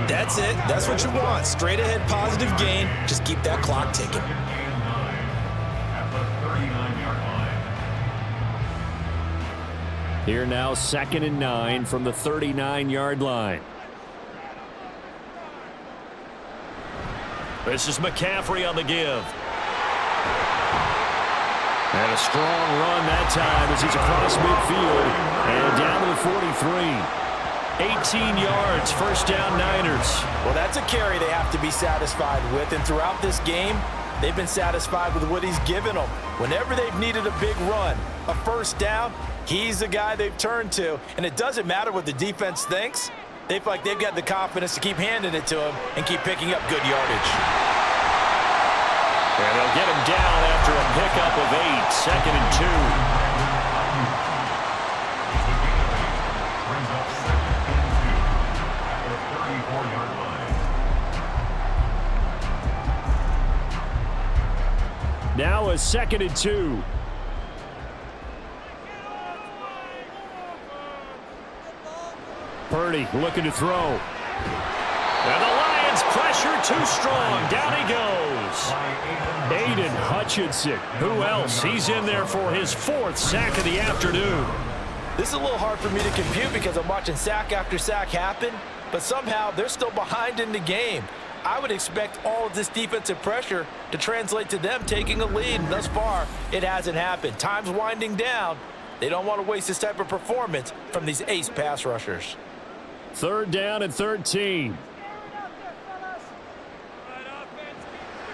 That's it. That's what you want. Straight ahead positive gain. Just keep that clock ticking. Here now, 2nd and 9 from the 39-yard line. This is McCaffrey on the give. And a strong run that time as he's across midfield and down to the 43. 18 yards, first down Niners. Well, that's a carry they have to be satisfied with. And throughout this game, they've been satisfied with what he's given them. Whenever they've needed a big run, a first down, he's the guy they've turned to. And it doesn't matter what the defense thinks. They feel like they've got the confidence to keep handing it to him and keep picking up good yardage. And they'll get him down after a pickup of 8, 2nd and 2. Now a 2nd and 2. Purdy looking to throw. And the Lions pressure too strong. Down he goes. Aiden Hutchinson. Who else? He's in there for his 4th sack of the afternoon. This is a little hard for me to compute because I'm watching sack after sack happen, but somehow they're still behind in the game. I would expect all of this defensive pressure to translate to them taking a lead. And thus far, it hasn't happened. Time's winding down. They don't want to waste this type of performance from these ace pass rushers. 3rd down and 13.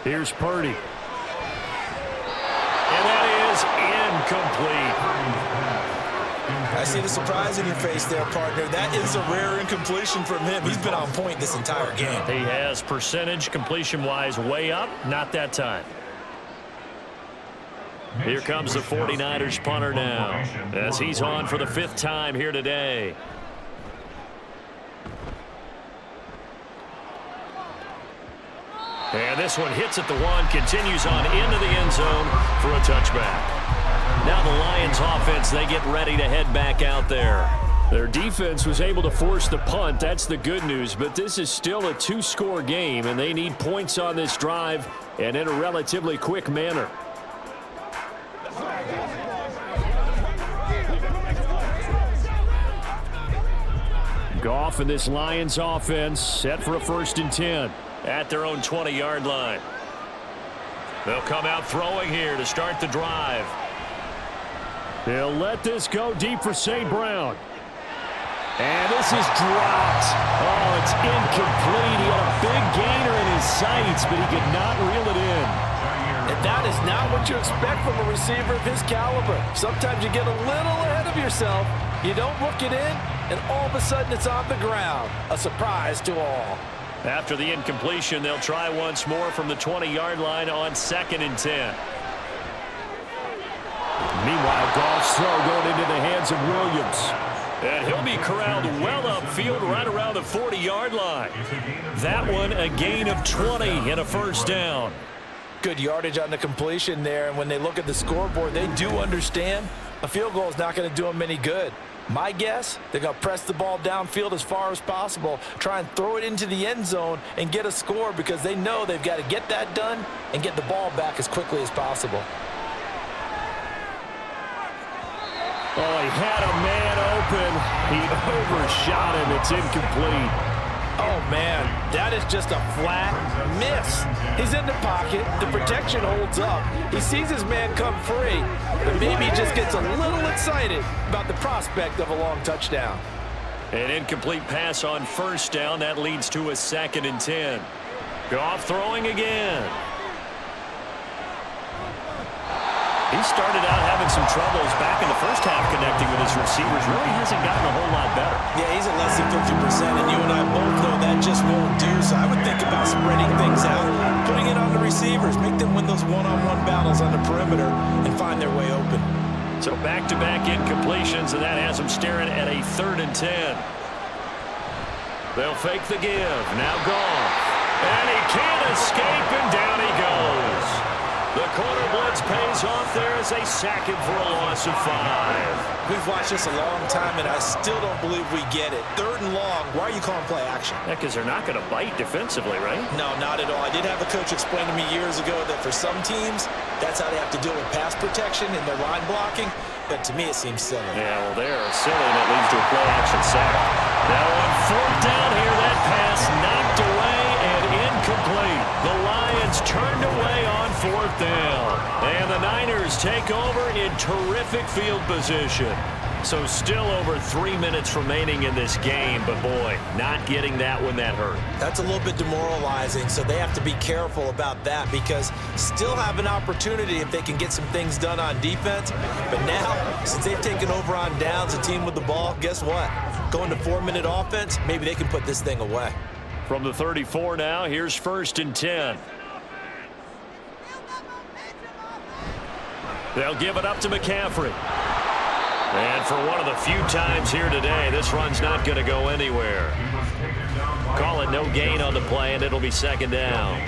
Here's Purdy. And that is incomplete. I see the surprise in your face there, partner. That is a rare incompletion from him. He's been on point this entire game. He has percentage completion-wise way up. Not that time. Here comes the 49ers punter now as he's on for the 5th time here today. And this one hits at the 1, continues on into the end zone for a touchback. Now the Lions offense, they get ready to head back out there. Their defense was able to force the punt. That's the good news. But this is still a 2-score game, and they need points on this drive and in a relatively quick manner. Goff and this Lions offense set for a 1st and 10. At their own 20-yard line. They'll come out throwing here to start the drive. They'll let this go deep for St. Brown. And this is dropped. Oh, it's incomplete. He had a big gainer in his sights, but he could not reel it in. And that is not what you expect from a receiver of his caliber. Sometimes you get a little ahead of yourself. You don't look it in, and all of a sudden it's on the ground. A surprise to all. After the incompletion, they'll try once more from the 20-yard line on 2nd and 10. Meanwhile, Goff's throw going into the hands of Williams. And he'll be corralled well upfield right around the 40-yard line. That one a gain of 20 and a 1st down. Good yardage on the completion there, and when they look at the scoreboard, they do understand a field goal is not going to do them any good. My guess, they're going to press the ball downfield as far as possible, try and throw it into the end zone and get a score because they know they've got to get that done and get the ball back as quickly as possible. Oh, he had a man open. He overshot him. It's incomplete. Oh, man, that is just a flat miss. He's in the pocket. The protection holds up. He sees his man come free, but maybe he just gets a little excited about the prospect of a long touchdown. An incomplete pass on 1st down. That leads to a 2nd and 10. Goff throwing again. He started out having some troubles back in the first half connecting with his receivers. Really hasn't gotten a whole lot better. Yeah, he's at less than 50%, and you and I both know that just won't do. So I would think about spreading things out, putting it on the receivers, make them win those one-on-one battles on the perimeter, and find their way open. So back-to-back incompletions, and that has them staring at a 3rd and 10. They'll fake the give. Now Goff. And he can't escape, and down he goes. The corner blitz pays off there as they sack him for a loss of 5. We've watched this a long time, and I still don't believe we get it. 3rd and long, why are you calling play action? Yeah, because they're not going to bite defensively, right? No, not at all. I did have a coach explain to me years ago that for some teams, that's how they have to deal with pass protection and their line blocking. But to me, it seems silly. Yeah, well, they're silly, and it leads to a play action sack. Now on 4th down here, that pass knocked away and incomplete. The Lions turned away on 4th down. And the Niners take over in terrific field position. So still over 3 minutes remaining in this game, but boy, not getting that one that hurt. That's a little bit demoralizing, so they have to be careful about that because still have an opportunity if they can get some things done on defense. But now, since they've taken over on downs, a team with the ball, guess what? Going to 4-minute offense, maybe they can put this thing away. From the 34 now, here's 1st and 10. They'll give it up to McCaffrey. And for one of the few times here today, this run's not going to go anywhere. Call it no gain on the play, and it'll be 2nd down.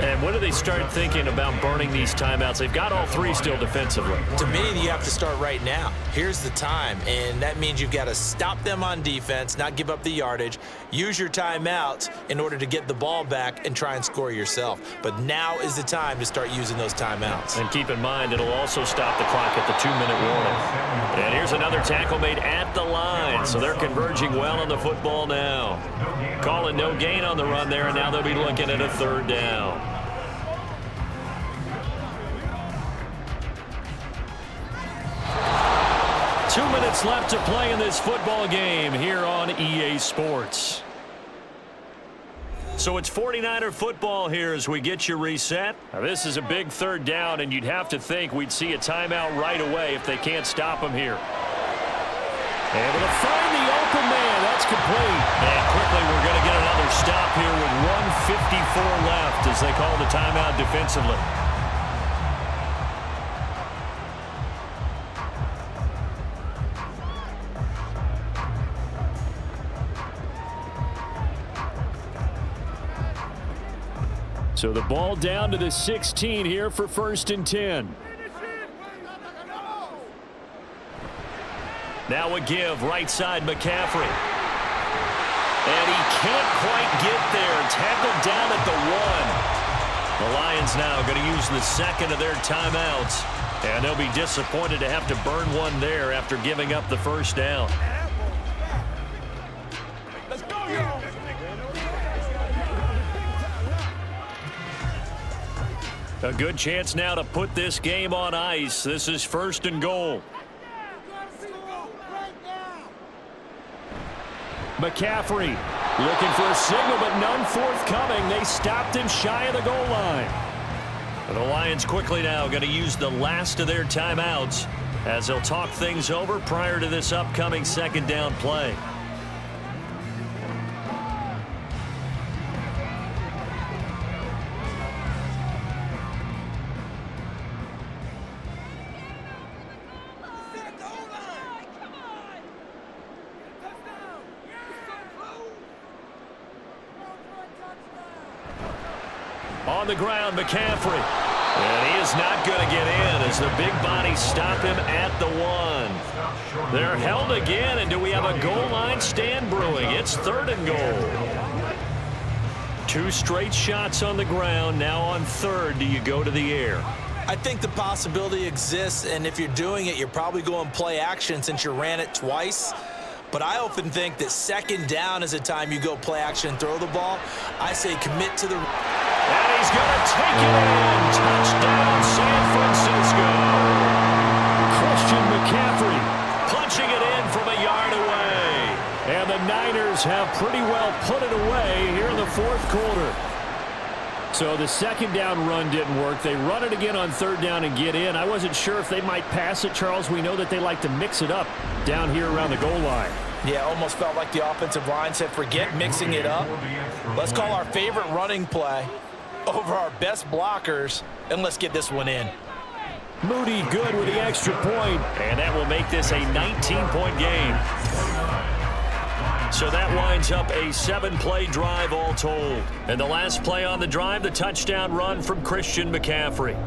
And when do they start thinking about burning these timeouts? They've got all 3 still defensively. To me, you have to start right now. Here's the time, and that means you've got to stop them on defense, not give up the yardage, use your timeouts in order to get the ball back and try and score yourself. But now is the time to start using those timeouts. And keep in mind, it'll also stop the clock at the 2-minute warning. And here's another tackle made at the line, so they're converging well on the football now. Calling no gain on the run there, and now they'll be looking at a 3rd down. Two minutes left to play in this football game here on EA Sports. So it's 49er football here as we get you reset. Now this is a big 3rd down, and you'd have to think we'd see a timeout right away if they can't stop him here. Able to find the open man. That's complete. And quickly we're going to get another stop here with 1:54 left as they call the timeout defensively. So the ball down to the 16 here for 1st and 10. Now a give, right side McCaffrey. And he can't quite get there. Tackled down at the 1. The Lions now going to use the second of their timeouts. And they'll be disappointed to have to burn one there after giving up the first down. Let's go, y'all. A good chance now to put this game on ice. This is 1st and goal. McCaffrey looking for a signal, but none forthcoming. They stopped him shy of the goal line. The Lions quickly now going to use the last of their timeouts as they'll talk things over prior to this upcoming 2nd down play. On the ground, McCaffrey. And he is not going to get in as the big bodies stop him at the 1. They're held again, and do we have a goal line stand brewing? It's 3rd and goal. 2 straight shots on the ground. Now on 3rd, do you go to the air? I think the possibility exists, and if you're doing it, you're probably going play action since you ran it twice. But I often think that 2nd down is a time you go play action and throw the ball. I say commit to the... And he's going to take it in. Touchdown, San Francisco. Christian McCaffrey punching it in from a yard away. And the Niners have pretty well put it away here in the 4th quarter. So the 2nd down run didn't work. They run it again on 3rd down and get in. I wasn't sure if they might pass it, Charles. We know that they like to mix it up down here around the goal line. Yeah, almost felt like the offensive line said, forget mixing it up. Let's call our favorite running play over our best blockers, and let's get this one in. Moody good with the extra point, and that will make this a 19-point game. So that winds up a 7-play drive all told. And the last play on the drive, the touchdown run from Christian McCaffrey.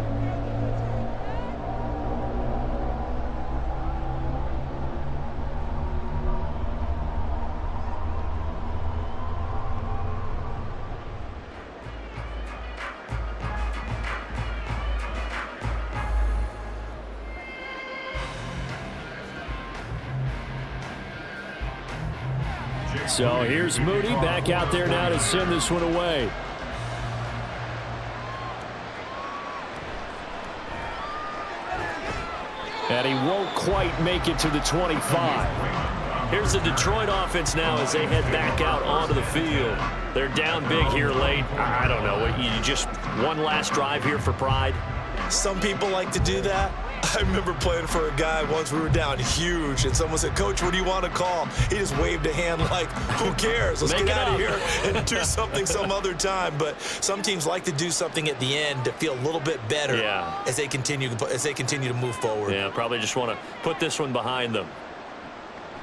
So here's Moody back out there now to send this one away. And he won't quite make it to the 25. Here's the Detroit offense now as they head back out onto the field. They're down big here late. I don't know. You just one last drive here for pride? Some people like to do that. I remember playing for a guy once. We were down huge, and someone said, Coach, what do you want to call? He just waved a hand like, who cares? Let's get out of here and do something some other time. But some teams like to do something at the end to feel a little bit better as they continue to move forward. Yeah, probably just want to put this one behind them.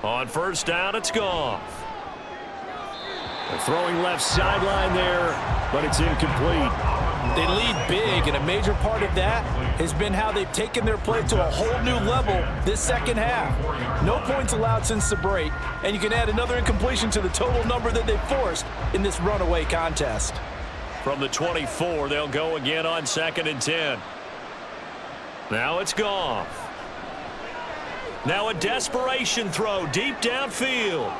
On 1st down, it's Goff. They're throwing left sideline there, but it's incomplete. They lead big, and a major part of that has been how they've taken their play to a whole new level this 2nd half. No points allowed since the break, and you can add another incompletion to the total number that they forced in this runaway contest. From the 24, they'll go again on 2nd and 10. Now it's Goff. Now a desperation throw deep downfield.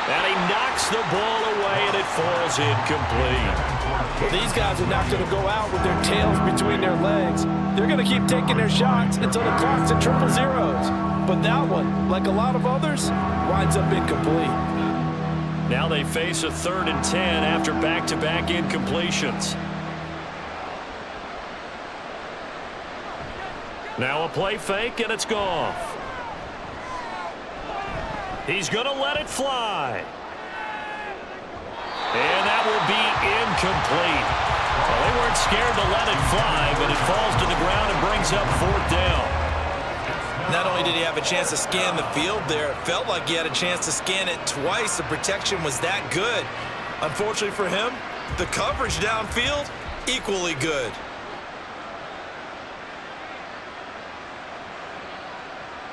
And he knocks the ball away, and it falls incomplete. Well, these guys are not going to go out with their tails between their legs. They're going to keep taking their shots until the clock's at 000. But that one, like a lot of others, winds up incomplete. Now they face a 3rd and 10 after back-to-back incompletions. Now a play fake, and it's Goff. He's going to let it fly. And that will be incomplete. Well, they weren't scared to let it fly, but it falls to the ground and brings up 4th down. Not only did he have a chance to scan the field there, it felt like he had a chance to scan it twice. The protection was that good. Unfortunately for him, The coverage downfield, equally good.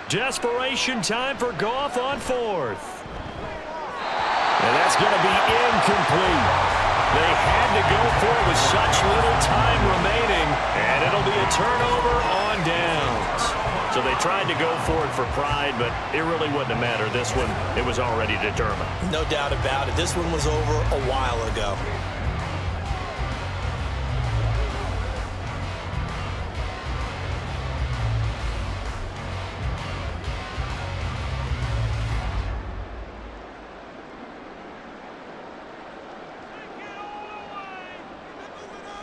Desperation time for Goff on 4th. And that's going to be incomplete. They had to go for it with such little time remaining, and it'll be a turnover on downs. So they tried to go for it for pride, but it really wouldn't have mattered. This one, it was already determined. No doubt about it. This one was over a while ago.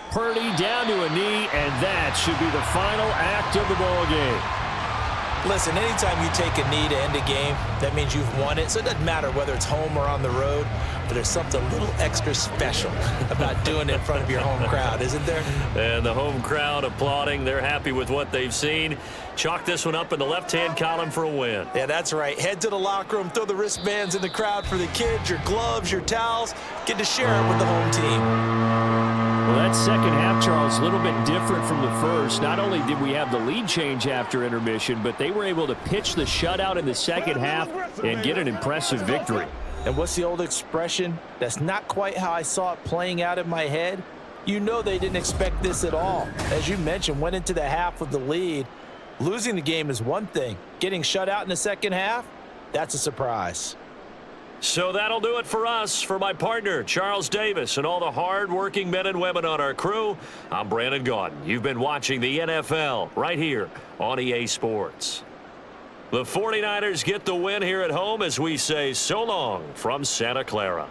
Purdy down to a knee, and that should be the final act of the ball game. Listen, anytime you take a knee to end a game, that means you've won it. So it doesn't matter whether it's home or on the road, but there's something a little extra special about doing it in front of your home crowd, isn't there? And the home crowd applauding. They're happy with what they've seen. Chalk this one up in the left-hand column for a win. Yeah, that's right. Head to the locker room, throw the wristbands in the crowd for the kids, your gloves, your towels. Get to share it with the home team. Well, that second half, Charles, a little bit different from the first. Not only did we have the lead change after intermission, but they were able to pitch the shutout in the second half and get an impressive victory. And what's the old expression? That's not quite how I saw it playing out in my head. You know they didn't expect this at all. As you mentioned, went into the half with the lead. Losing the game is one thing. Getting shut out in the second half, that's a surprise. So that'll do it for us. For my partner, Charles Davis, and all the hard-working men and women on our crew, I'm Brandon Gaudin. You've been watching the NFL right here on EA Sports. The 49ers get the win here at home as we say so long from Santa Clara.